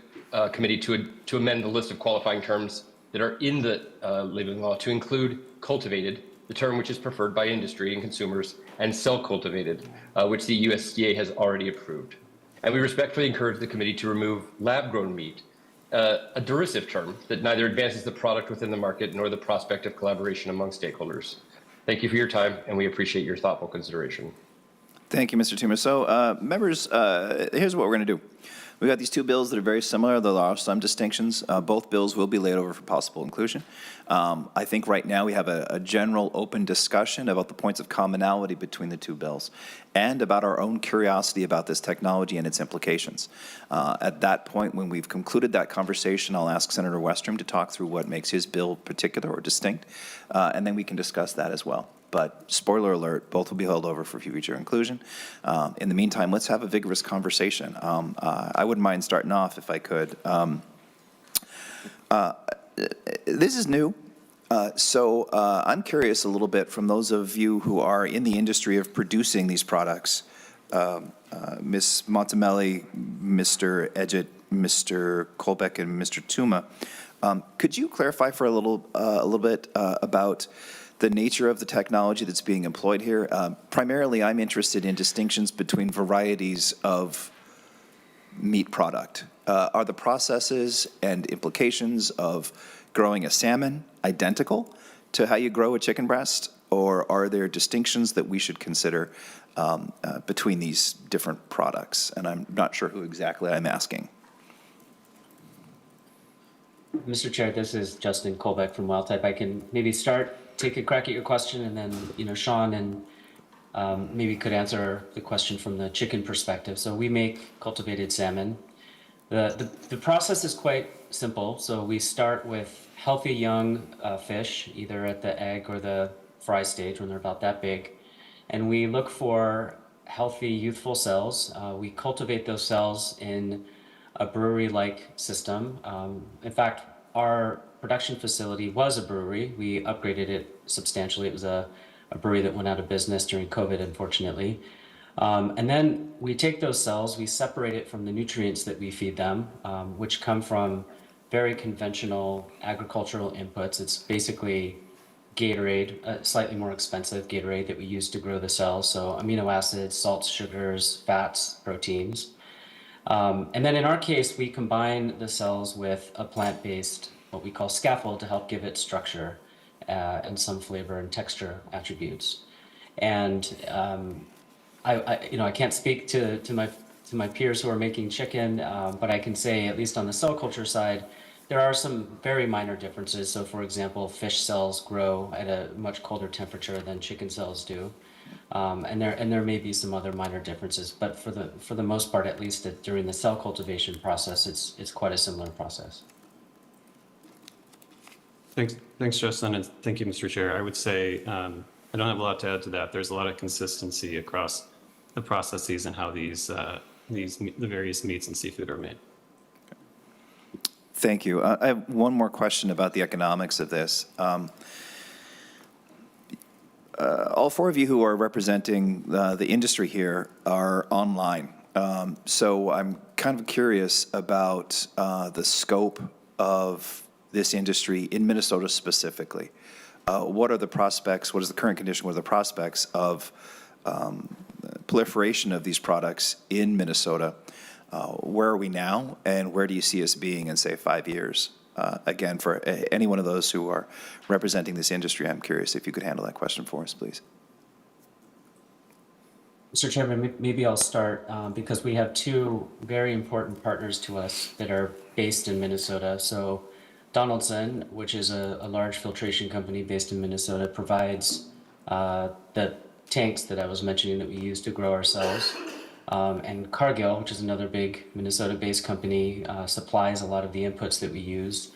committee to amend the list of qualifying terms that are in the labeling law to include cultivated, the term which is preferred by industry and consumers, and cell-cultivated, which the USDA has already approved. And we respectfully encourage the committee to remove lab-grown meat, a derisive term that neither advances the product within the market nor the prospect of collaboration among stakeholders. Thank you for your time, and we appreciate your thoughtful consideration. Thank you, Mr. Toomer. So, members, here's what we're going to do. We've got these two bills that are very similar, though there are some distinctions. Both bills will be laid over for possible inclusion. I think right now we have a general open discussion about the points of commonality between the two bills and about our own curiosity about this technology and its implications. At that point, when we've concluded that conversation, I'll ask Senator Westrom to talk through what makes his bill particular or distinct, and then we can discuss that as well. But spoiler alert, both will be held over for future inclusion. In the meantime, let's have a vigorous conversation. I wouldn't mind starting off if I could. This is new, so I'm curious a little bit from those of you who are in the industry of producing these products, Ms. Montemelli, Mr. Edgett, Mr. Kolbeck, and Mr. Tuma. Could you clarify for a little bit about the nature of the technology that's being employed here? Primarily, I'm interested in distinctions between varieties of meat product. Are the processes and implications of growing a salmon identical to how you grow a chicken breast, or are there distinctions that we should consider between these different products? And I'm not sure who exactly I'm asking. Mr. Chair, this is Justin Kolbeck from WildType. I can maybe take a crack at your question, and then Sean and maybe could answer the question from the chicken perspective. So we make cultivated salmon. The process is quite simple. So we start with healthy young fish, either at the egg or the fry stage when they're about that big, and we look for healthy youthful cells. We cultivate those cells in a brewery-like system. In fact, our production facility was a brewery. We upgraded it substantially. It was a brewery that went out of business during COVID, unfortunately. And then we take those cells, we separate it from the nutrients that we feed them, which come from very conventional agricultural inputs. It's basically Gatorade, a slightly more expensive Gatorade that we use to grow the cells. So amino acids, salts, sugars, fats, proteins. And then in our case, we combine the cells with a plant-based, what we call scaffold, to help give it structure and some flavor and texture attributes. And I can't speak to my peers who are making chicken, but I can say, at least on the cell culture side, there are some very minor differences. So, for example, fish cells grow at a much colder temperature than chicken cells do. And there may be some other minor differences, but for the most part, at least during the cell cultivation process, it's quite a similar process. Thanks, Justin, and thank you, Mr. Chair. I would say I don't have a lot to add to that. There's a lot of consistency across the processes and how the various meats and seafood are made. Thank you. I have one more question about the economics of this. All four of you who are representing the industry here are online. So I'm kind of curious about the scope of this industry in Minnesota specifically. What are the prospects? What is the current condition? What are the prospects of proliferation of these products in Minnesota? Where are we now, and where do you see us being in, say, 5 years? Again, for any one of those who are representing this industry, I'm curious if you could handle that question for us, please. Mr. Chairman, maybe I'll start because we have two very important partners to us that are based in Minnesota. So Donaldson, which is a large filtration company based in Minnesota, provides the tanks that I was mentioning that we use to grow our cells. And Cargill, which is another big Minnesota-based company, supplies a lot of the inputs that we use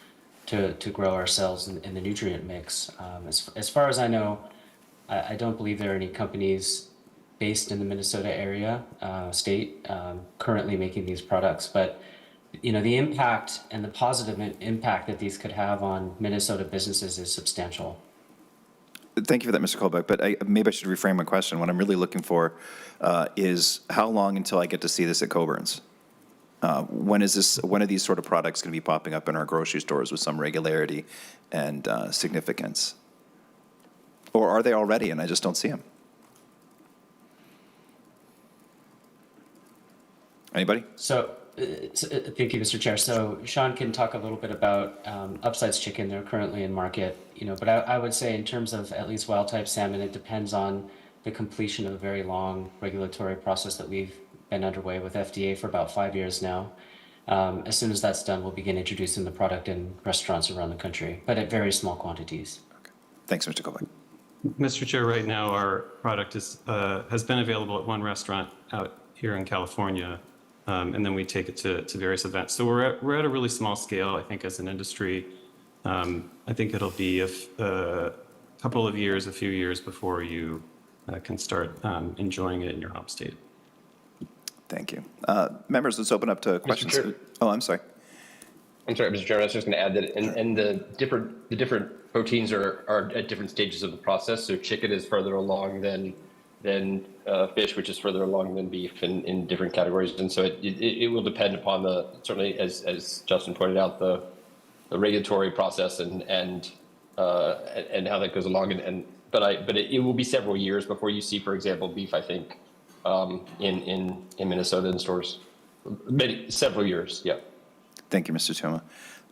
to grow our cells in the nutrient mix. As far as I know, I don't believe there are any companies based in the Minnesota area, state, currently making these products. But the impact and the positive impact that these could have on Minnesota businesses is substantial. Thank you for that, Mr. Colbeck, but maybe I should reframe my question. What I'm really looking for is how long until I get to see this at Coburn's? When are these sort of products going to be popping up in our grocery stores with some regularity and significance? Or are they already and I just don't see them? Anybody? So thank you, Mr. Chair. So Sean can talk a little bit about Upside's chicken. They're currently in market, but I would say in terms of at least wild type salmon, it depends on the completion of a very long regulatory process that we've been underway with FDA for about 5 years now. As soon as that's done, we'll begin introducing the product in restaurants around the country, but at very small quantities. Okay. Thanks, Mr. Colbeck. Mr. Chair, right now our product has been available at one restaurant out here in California, and then we take it to various events. So we're at a really small scale, I think, as an industry. I think it'll be a couple of years, a few years before you can start enjoying it in your home state. Thank you. Members, let's open up to questions. Oh, I'm sorry. I'm sorry, Mr. Chairman, I was just going to add that and the different proteins are at different stages of the process. So chicken is further along than fish, which is further along than beef in different categories. And so it will depend upon certainly as Justin pointed out, the regulatory process and how that goes along. But it will be several years before you see, for example, beef, I think, in Minnesota in stores. Several years, yeah. Thank you, Mr. Toma.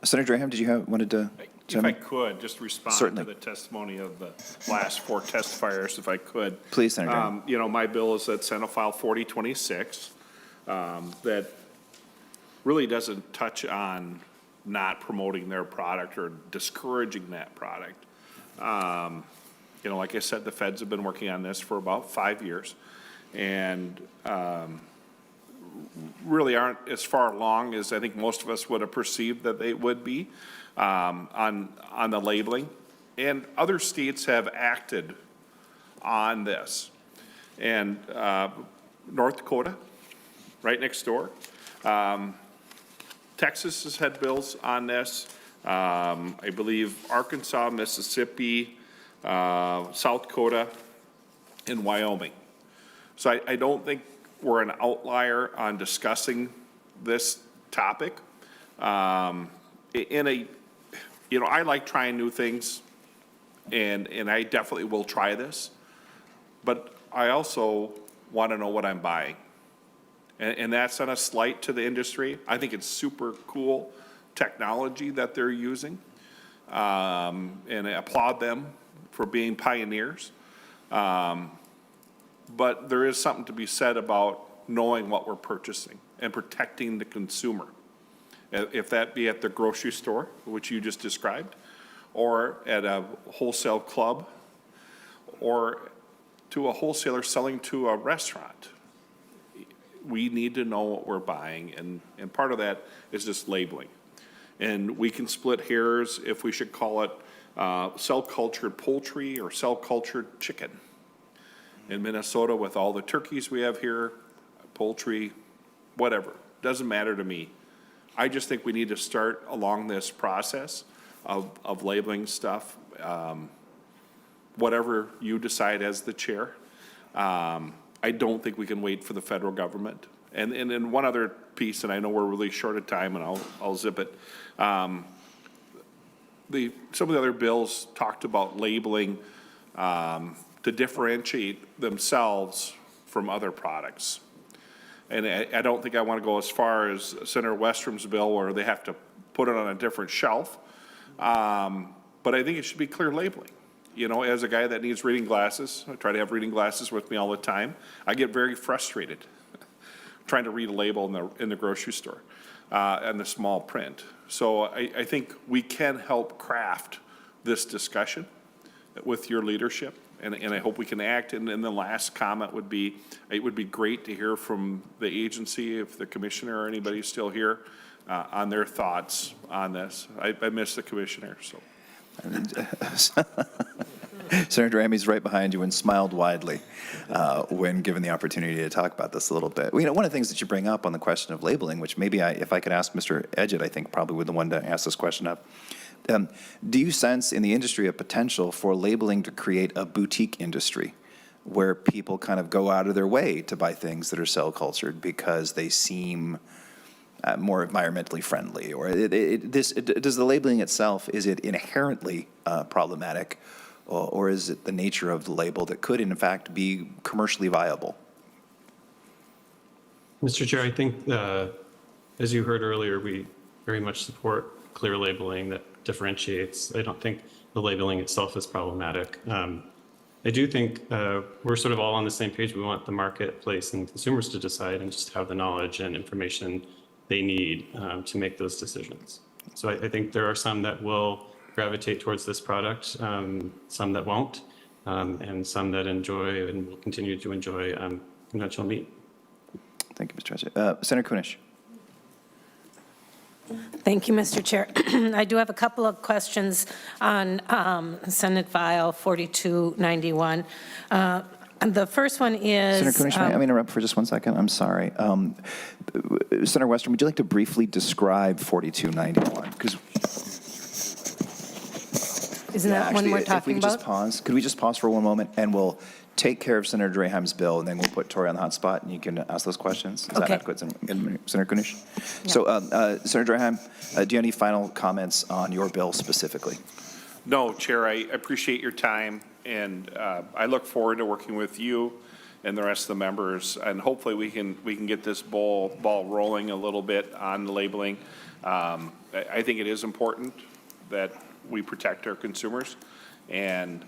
Senator Draheim, did you wanted to? If I could, just respond Certainly. to the testimony of the last four testifiers, if I could. Please, Senator Draheim. My bill is at Senate File 4026 that really doesn't touch on not promoting their product or discouraging that product. Like I said, the feds have been working on this for about 5 years and really aren't as far along as I think most of us would have perceived that they would be on the labeling. And other states have acted on this. And North Dakota, right next door. Texas has had bills on this. I believe Arkansas, Mississippi, South Dakota, and Wyoming. So I don't think we're an outlier on discussing this topic. I like trying new things, and I definitely will try this, but I also want to know what I'm buying. And that's not a slight to the industry. I think it's super cool technology that they're using, and I applaud them for being pioneers. But there is something to be said about knowing what we're purchasing and protecting the consumer. If that be at the grocery store, which you just described, or at a wholesale club, or to a wholesaler selling to a restaurant. We need to know what we're buying, and part of that is just labeling. And we can split hairs if we should call it cell-cultured poultry or cell-cultured chicken. In Minnesota, with all the turkeys we have here, poultry, whatever, doesn't matter to me. I just think we need to start along this process of labeling stuff, whatever you decide as the chair. I don't think we can wait for the federal government. And then one other piece, and I know we're really short of time, and I'll zip it. Some of the other bills talked about labeling to differentiate themselves from other products. And I don't think I want to go as far as Senator Westrom's bill where they have to put it on a different shelf. But I think it should be clear labeling. As a guy that needs reading glasses, I try to have reading glasses with me all the time. I get very frustrated trying to read a label in the grocery store and the small print. So I think we can help craft this discussion with your leadership and I hope we can act. And then the last comment would be, it would be great to hear from the agency, if the commissioner or anybody's still here, on their thoughts on this. I miss the commissioner, so. Senator Draheim is right behind you and smiled widely when given the opportunity to talk about this a little bit. You know, one of the things that you bring up on the question of labeling, which maybe if I could ask Mr. Edgett, I think probably would the one to ask this question of. Do you sense in the industry a potential for labeling to create a boutique industry where people kind of go out of their way to buy things that are cell cultured because they seem more environmentally friendly? Or does the labeling itself, is it inherently problematic, or is it the nature of the label that could in fact be commercially viable? Mr. Chair, I think as you heard earlier, we very much support clear labeling that differentiates. I don't think the labeling itself is problematic. I do think we're sort of all on the same page. We want the marketplace and consumers to decide and just have the knowledge and information they need to make those decisions. So I think there are some that will gravitate towards this product, some that won't, and some that enjoy and will continue to enjoy conventional meat. Thank you, Mr. Edgett. Senator Kunish. Thank you, Mr. Chair. I do have a couple of questions on Senate File 4291. The first one is... Senator Kunish, may I interrupt for just 1 second? I'm sorry. Senator Westrom, would you like to briefly describe 4291? Because isn't that one we're talking if we could about? just pause. Could we just pause for 1 moment, and we'll take care of Senator Draheim's bill, and then we'll put Tori on the hot spot, and you can ask those questions. Is that adequate, Senator Kunish? Yeah. So, Senator Draheim, do you have any final comments on your bill specifically? No, Chair, I appreciate your time, and I look forward to working with you and the rest of the members, and hopefully we can get this ball rolling a little bit on the labeling. I think it is important that we protect our consumers and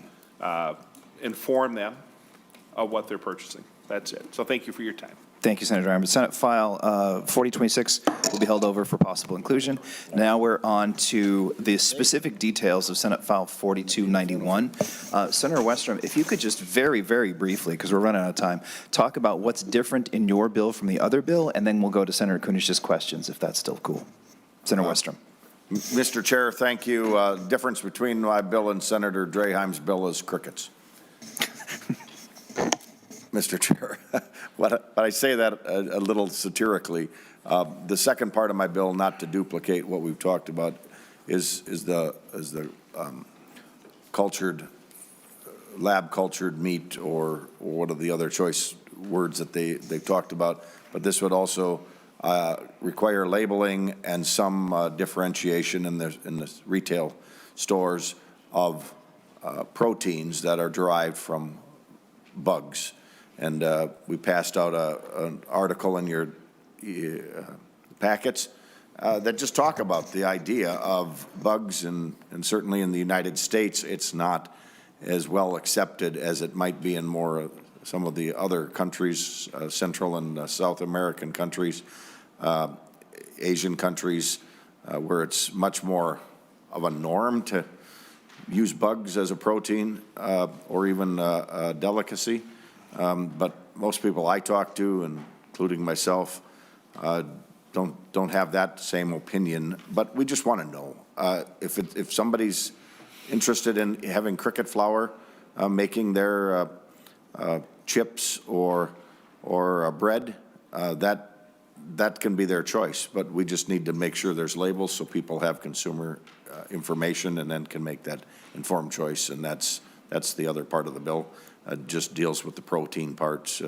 inform them of what they're purchasing. That's it. So thank you for your time. Thank you, Senator Draheim. Senate File 4026 will be held over for possible inclusion. Now we're on to the specific details of Senate File 4291. Senator Westrom, if you could just very, very briefly, because we're running out of time, talk about what's different in your bill from the other bill, and then we'll go to Senator Kunish's questions, if that's still cool. Senator Westrom. Mr. Chair, thank you. Difference between my bill and Senator Draheim's bill is crickets. Mr. Chair, but I say that a little satirically. The second part of my bill, not to duplicate what we've talked about, is the cultured, lab cultured meat, or what are the other choice words that they've talked about. But this would also require labeling and some differentiation in the retail stores of proteins that are derived from bugs. And we passed out an article in your packets that just talk about the idea of bugs, and certainly in the United States, it's not as well accepted as it might be in some of the other countries, Central and South American countries, Asian countries, where it's much more of a norm to use bugs as a protein or even a delicacy. But most people I talk to, including myself, don't have that same opinion. But we just want to know if somebody's interested in having cricket flour, making their chips or bread, that can be their choice. But we just need to make sure there's labels so people have consumer information and then can make that informed choice. And that's the other part of the bill. Just deals with the protein parts,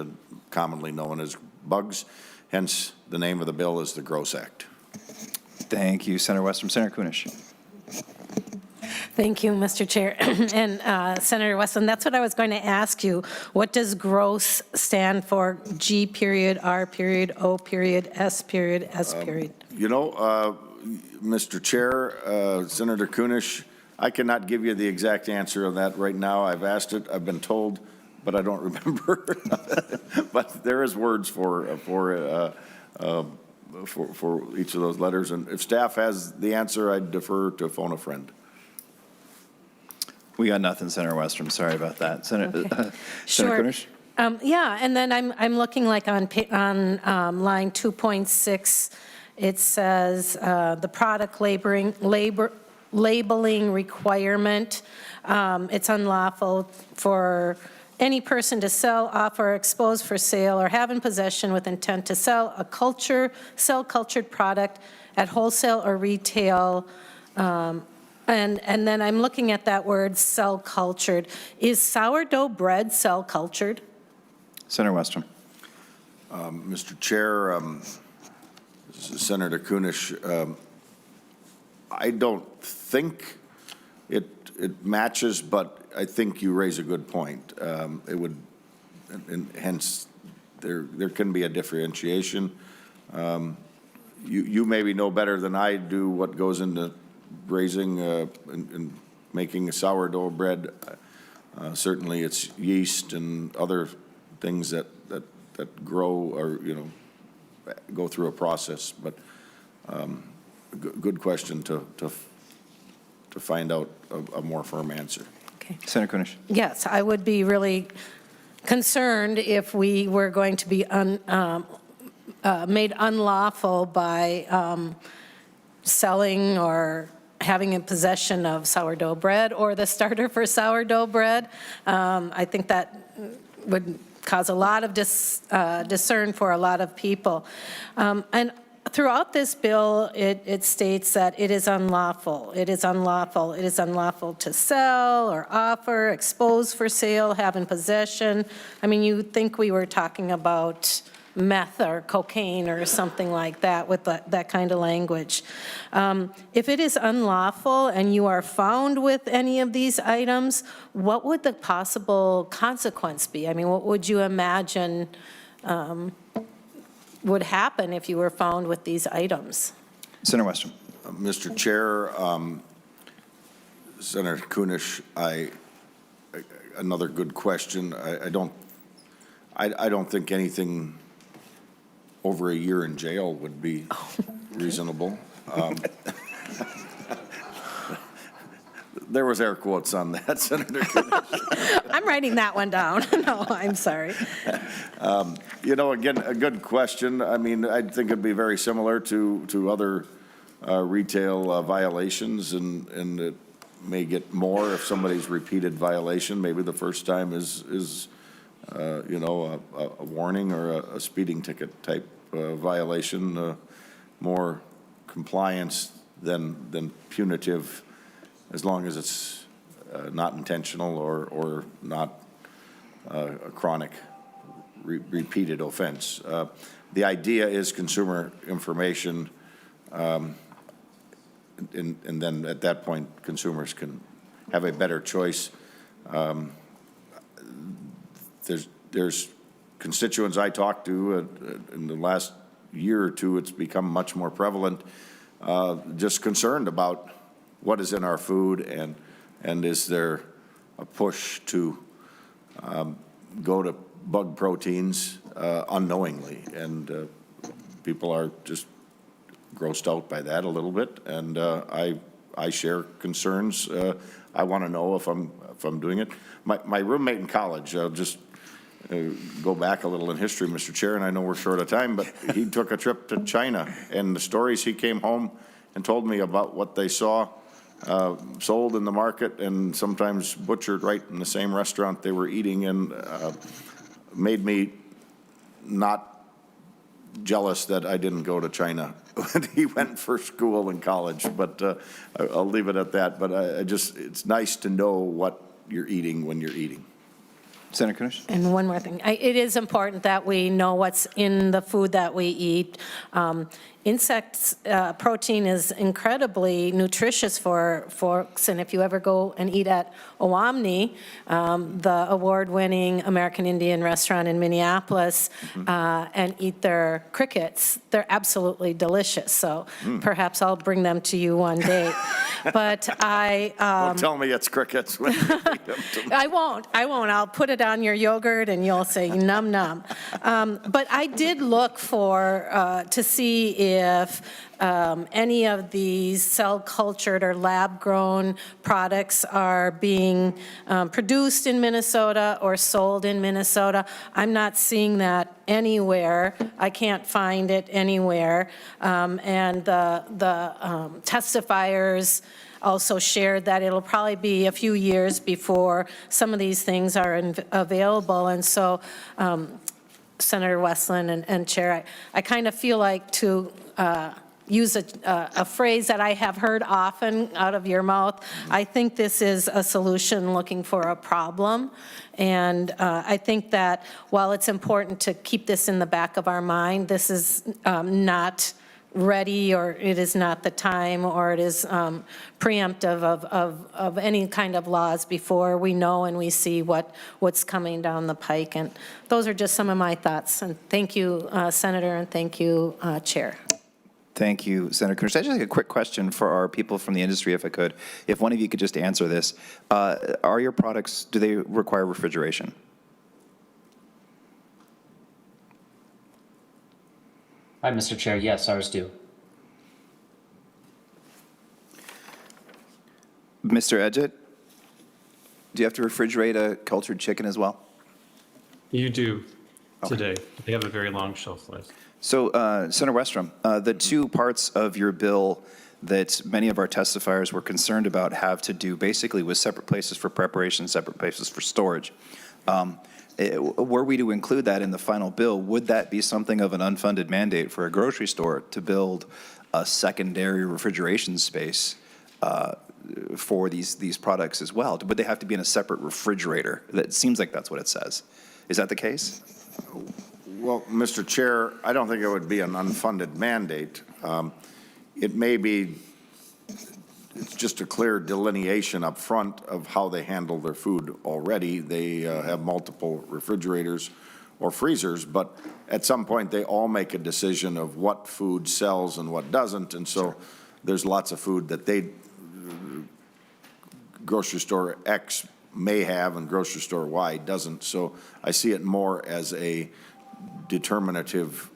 commonly known as bugs. Hence, the name of the bill is the G.R.O.S.S Act. Thank you, Senator Westrom. Senator Kunish. Thank you, Mr. Chair. And Senator Westrom, that's what I was going to ask you. What does G.R.O.S.S stand for? G period, R period, O period, S period, S period? Mr. Chair, Senator Kunish, I cannot give you the exact answer on that right now. I've asked it, I've been told, but I don't remember. But there is words for each of those letters. And if staff has the answer, I'd defer to phone a friend. We got nothing, Senator Westrom. Sorry about that. Senator Sure. Kunish? Yeah, and then I'm looking like on line 2.6, it says the product labeling requirement. It's unlawful for any person to sell, offer, expose for sale, or have in possession with intent to sell cultured product at wholesale or retail. And then I'm looking at that word cell cultured. Is sourdough bread cell cultured? Senator Westrom. Mr. Chair, Senator Kunish, I don't think it matches, but I think you raise a good point. It would, and hence, there can be a differentiation. You maybe know better than I do what goes into raising and making a sourdough bread. Certainly, it's yeast and other things that grow or, go through a process. But good question to find out a more firm answer. Okay. Senator Kunish. Yes, I would be really concerned if we were going to be made unlawful by selling or having in possession of sourdough bread or the starter for sourdough bread. I think that would cause a lot of discern for a lot of people. And throughout this bill, it states that it is unlawful. It is unlawful. It is unlawful to sell or offer, expose for sale, have in possession. I mean, you think we were talking about meth or cocaine or something like that with that kind of language. If it is unlawful and you are found with any of these items, what would the possible consequence be? I mean, what would you imagine would happen if you were found with these items? Senator Westrom. Mr. Chair, Senator Kunish, another good question. I don't think anything over a year in jail would be reasonable. There was air quotes on that, Senator Kunish. I'm writing that one down. No, I'm sorry. Again, a good question. I mean, I think it'd be very similar to other retail violations, and it may get more if somebody's repeated violation. Maybe the first time is a warning or a speeding ticket type violation, more compliance than punitive, as long as it's not intentional or not a chronic repeated offense. The idea is consumer information, and then at that point, consumers can have a better choice. There's constituents I talked to in the last year or two, it's become much more prevalent, just concerned about what is in our food and is there a push to go to bug proteins unknowingly, and people are just grossed out by that a little bit, and I share concerns. I want to know if I'm doing it. My roommate in college, just go back a little in history, Mr. Chair, and I know we're short of time, but he took a trip to China, and the stories he came home and told me about what they saw sold in the market and sometimes butchered right in the same restaurant they were eating, and made me not jealous that I didn't go to China when he went for school and college, but I'll leave it at that. But it's nice to know what you're eating when you're eating. Senator Kunish. And one more thing. It is important that we know what's in the food that we eat. Insects, protein is incredibly nutritious for folks, and if you ever go and eat at Owamni, the award-winning American Indian restaurant in Minneapolis, and eat their crickets, they're absolutely delicious. So perhaps I'll bring them to you one day. But Don't tell me it's crickets. When you eat them to me. I won't. I'll put it on your yogurt and you'll say num num. But I did look to see if any of these cell-cultured or lab-grown products are being produced in Minnesota or sold in Minnesota. I'm not seeing that anywhere. I can't find it anywhere. And the testifiers also shared that it'll probably be a few years before some of these things are available. And so, Senator Westland and Chair, I kind of feel like to use a phrase that I have heard often out of your mouth. I think this is a solution looking for a problem. And I think that while it's important to keep this in the back of our mind, this is not ready, or it is not the time, or it is preemptive of any kind of laws before we know and we see what's coming down the pike. And those are just some of my thoughts. And thank you, Senator, and thank you, Chair. Thank you, Senator Coonerty. I just have a quick question for our people from the industry, if I could. If one of you could just answer this. Are your products, do they require refrigeration? Hi, Mr. Chair. Yes, ours do. Mr. Edgett, do you have to refrigerate a cultured chicken as well? You do today. They have a very long shelf life. So, Senator Westrom, the two parts of your bill that many of our testifiers were concerned about have to do basically with separate places for preparation, separate places for storage. Were we to include that in the final bill, would that be something of an unfunded mandate for a grocery store to build a secondary refrigeration space for these products as well? Would they have to be in a separate refrigerator? It seems like that's what it says. Is that the case? Well, Mr. Chair, I don't think it would be an unfunded mandate. It may be, it's just a clear delineation up front of how they handle their food already. They have multiple refrigerators or freezers, but at some point they all make a decision of what food sells and what doesn't. And so there's lots of food that grocery store X may have and grocery store Y doesn't. So I see it more as a determinative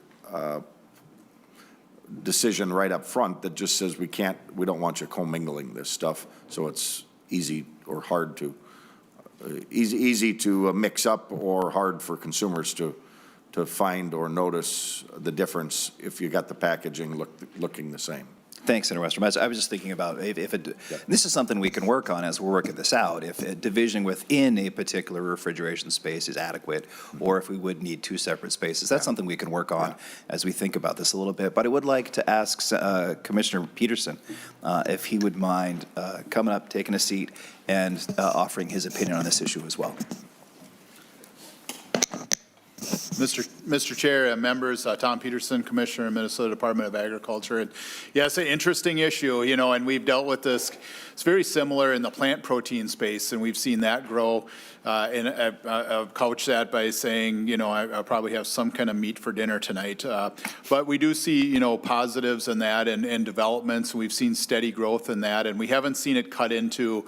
decision right up front that just says we don't want you commingling this stuff, so it's easy or hard to easy to mix up or hard for consumers to find or notice the difference if you got the packaging looking the same. Thanks, Senator Westrom. I was just thinking about this is something we can work on as we're working this out, if a division within a particular refrigeration space is adequate, or if we would need two separate spaces. That's something we can work on as we think about this a little bit. But I would like to ask Commissioner Peterson if he would mind coming up, taking a seat, and offering his opinion on this issue as well. Mr. Chair, members, Tom Peterson, Commissioner, Minnesota Department of Agriculture. And yeah, it's an interesting issue, and we've dealt with this. It's very similar in the plant protein space, and we've seen that grow. And I've couched that by saying, I'll probably have some kind of meat for dinner tonight. But we do see, positives in that and developments. We've seen steady growth in that, and we haven't seen it cut into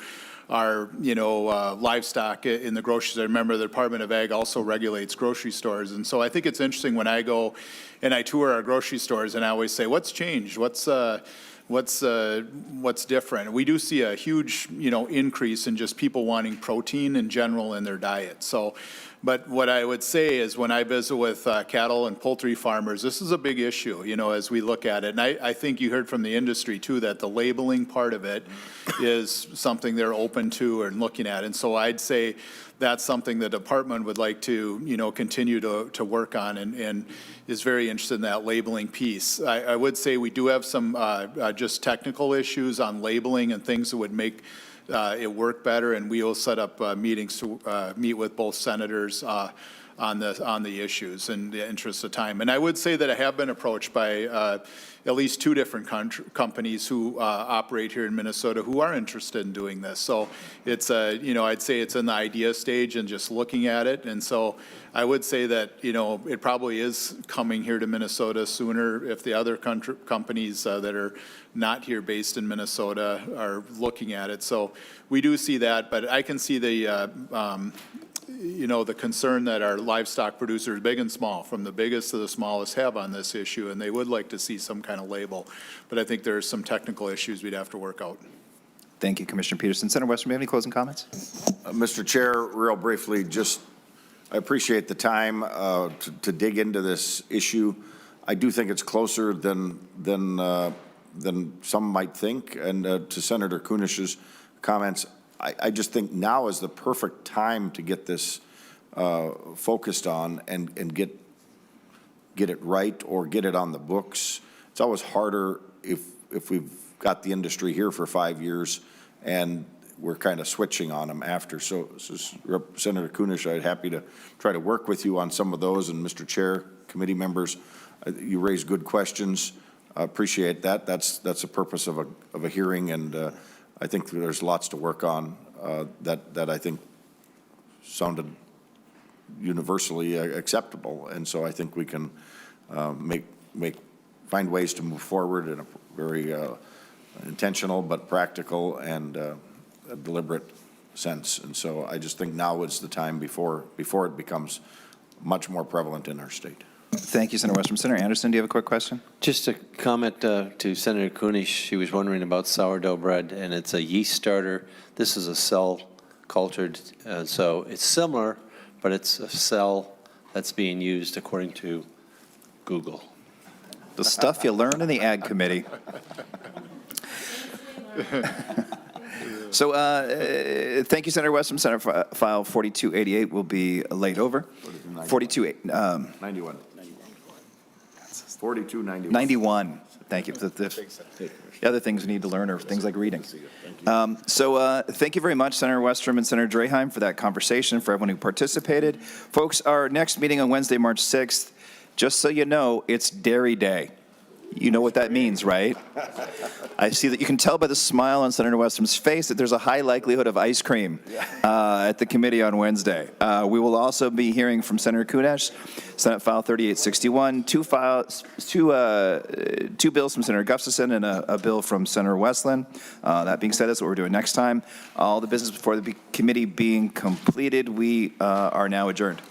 our, livestock in the grocery store. Remember, the Department of Ag also regulates grocery stores. And so I think it's interesting when I go and I tour our grocery stores and I always say, what's changed? What's different? We do see a huge, increase in just people wanting protein in general in their diet. So, but what I would say is when I visit with cattle and poultry farmers, this is a big issue, as we look at it. And I think you heard from the industry too, that the labeling part of it is something they're open to and looking at. And so I'd say that's something the department would like to, continue to work on and is very interested in that labeling piece. I would say we do have some just technical issues on labeling and things that would make it work better, and we will set up meetings to meet with both senators on the issues in the interest of time. And I would say that I have been approached by at least two different companies who operate here in Minnesota who are interested in doing this. So it's I'd say it's in the idea stage and just looking at it. And so I would say that it probably is coming here to Minnesota sooner if the other companies that are not here based in Minnesota are looking at it. So we do see that, but I can see the you know, the concern that our livestock producers, big and small, from the biggest to the smallest, have on this issue, and they would like to see some kind of label. But I think there's some technical issues we'd have to work out. Thank you, Commissioner Peterson. Senator Westrom, do you have any closing comments? Mr. Chair, real briefly, I appreciate the time to dig into this issue. I do think it's closer than some might think. And to Senator Kunish's comments, I just think now is the perfect time to get this focused on and get it right or get it on the books. It's always harder if we've got the industry here for 5 years and we're kind of switching on them after. So Senator Kunish, I'd happy to try to work with you on some of those. And Mr. Chair, committee members, you raise good questions. I appreciate that. That's the purpose of a hearing, and I think there's lots to work on that I think sounded universally acceptable. And so I think we can find ways to move forward in a very intentional but practical and a deliberate sense. And so I just think now is the time before it becomes much more prevalent in our state. Thank you, Senator Westrom. Senator Anderson, do you have a quick question? Just a comment to Senator Kunish. She was wondering about sourdough bread, and it's a yeast starter. This is a cell cultured, so it's similar, but it's a cell that's being used according to Google. The stuff you learn in the Ag Committee. So thank you, Senator Westrom. Senate File 4288 will be laid over. 91. 4291. Thank you. The other things we need to learn are things like reading. Thank you very much, Senator Westrom and Senator Draheim, for that conversation, for everyone who participated. Folks, our next meeting on Wednesday, March 6th, just so you know, it's Dairy Day. You know what that means, right? I see that you can tell by the smile on Senator Westrom's face that there's a high likelihood of ice cream at the committee on Wednesday. We will also be hearing from Senator Kunesh, Senate File 3861, two bills from Senator Gustafson and a bill from Senator Westland. That being said, that's what we're doing next time. All the business before the committee being completed, we are now adjourned.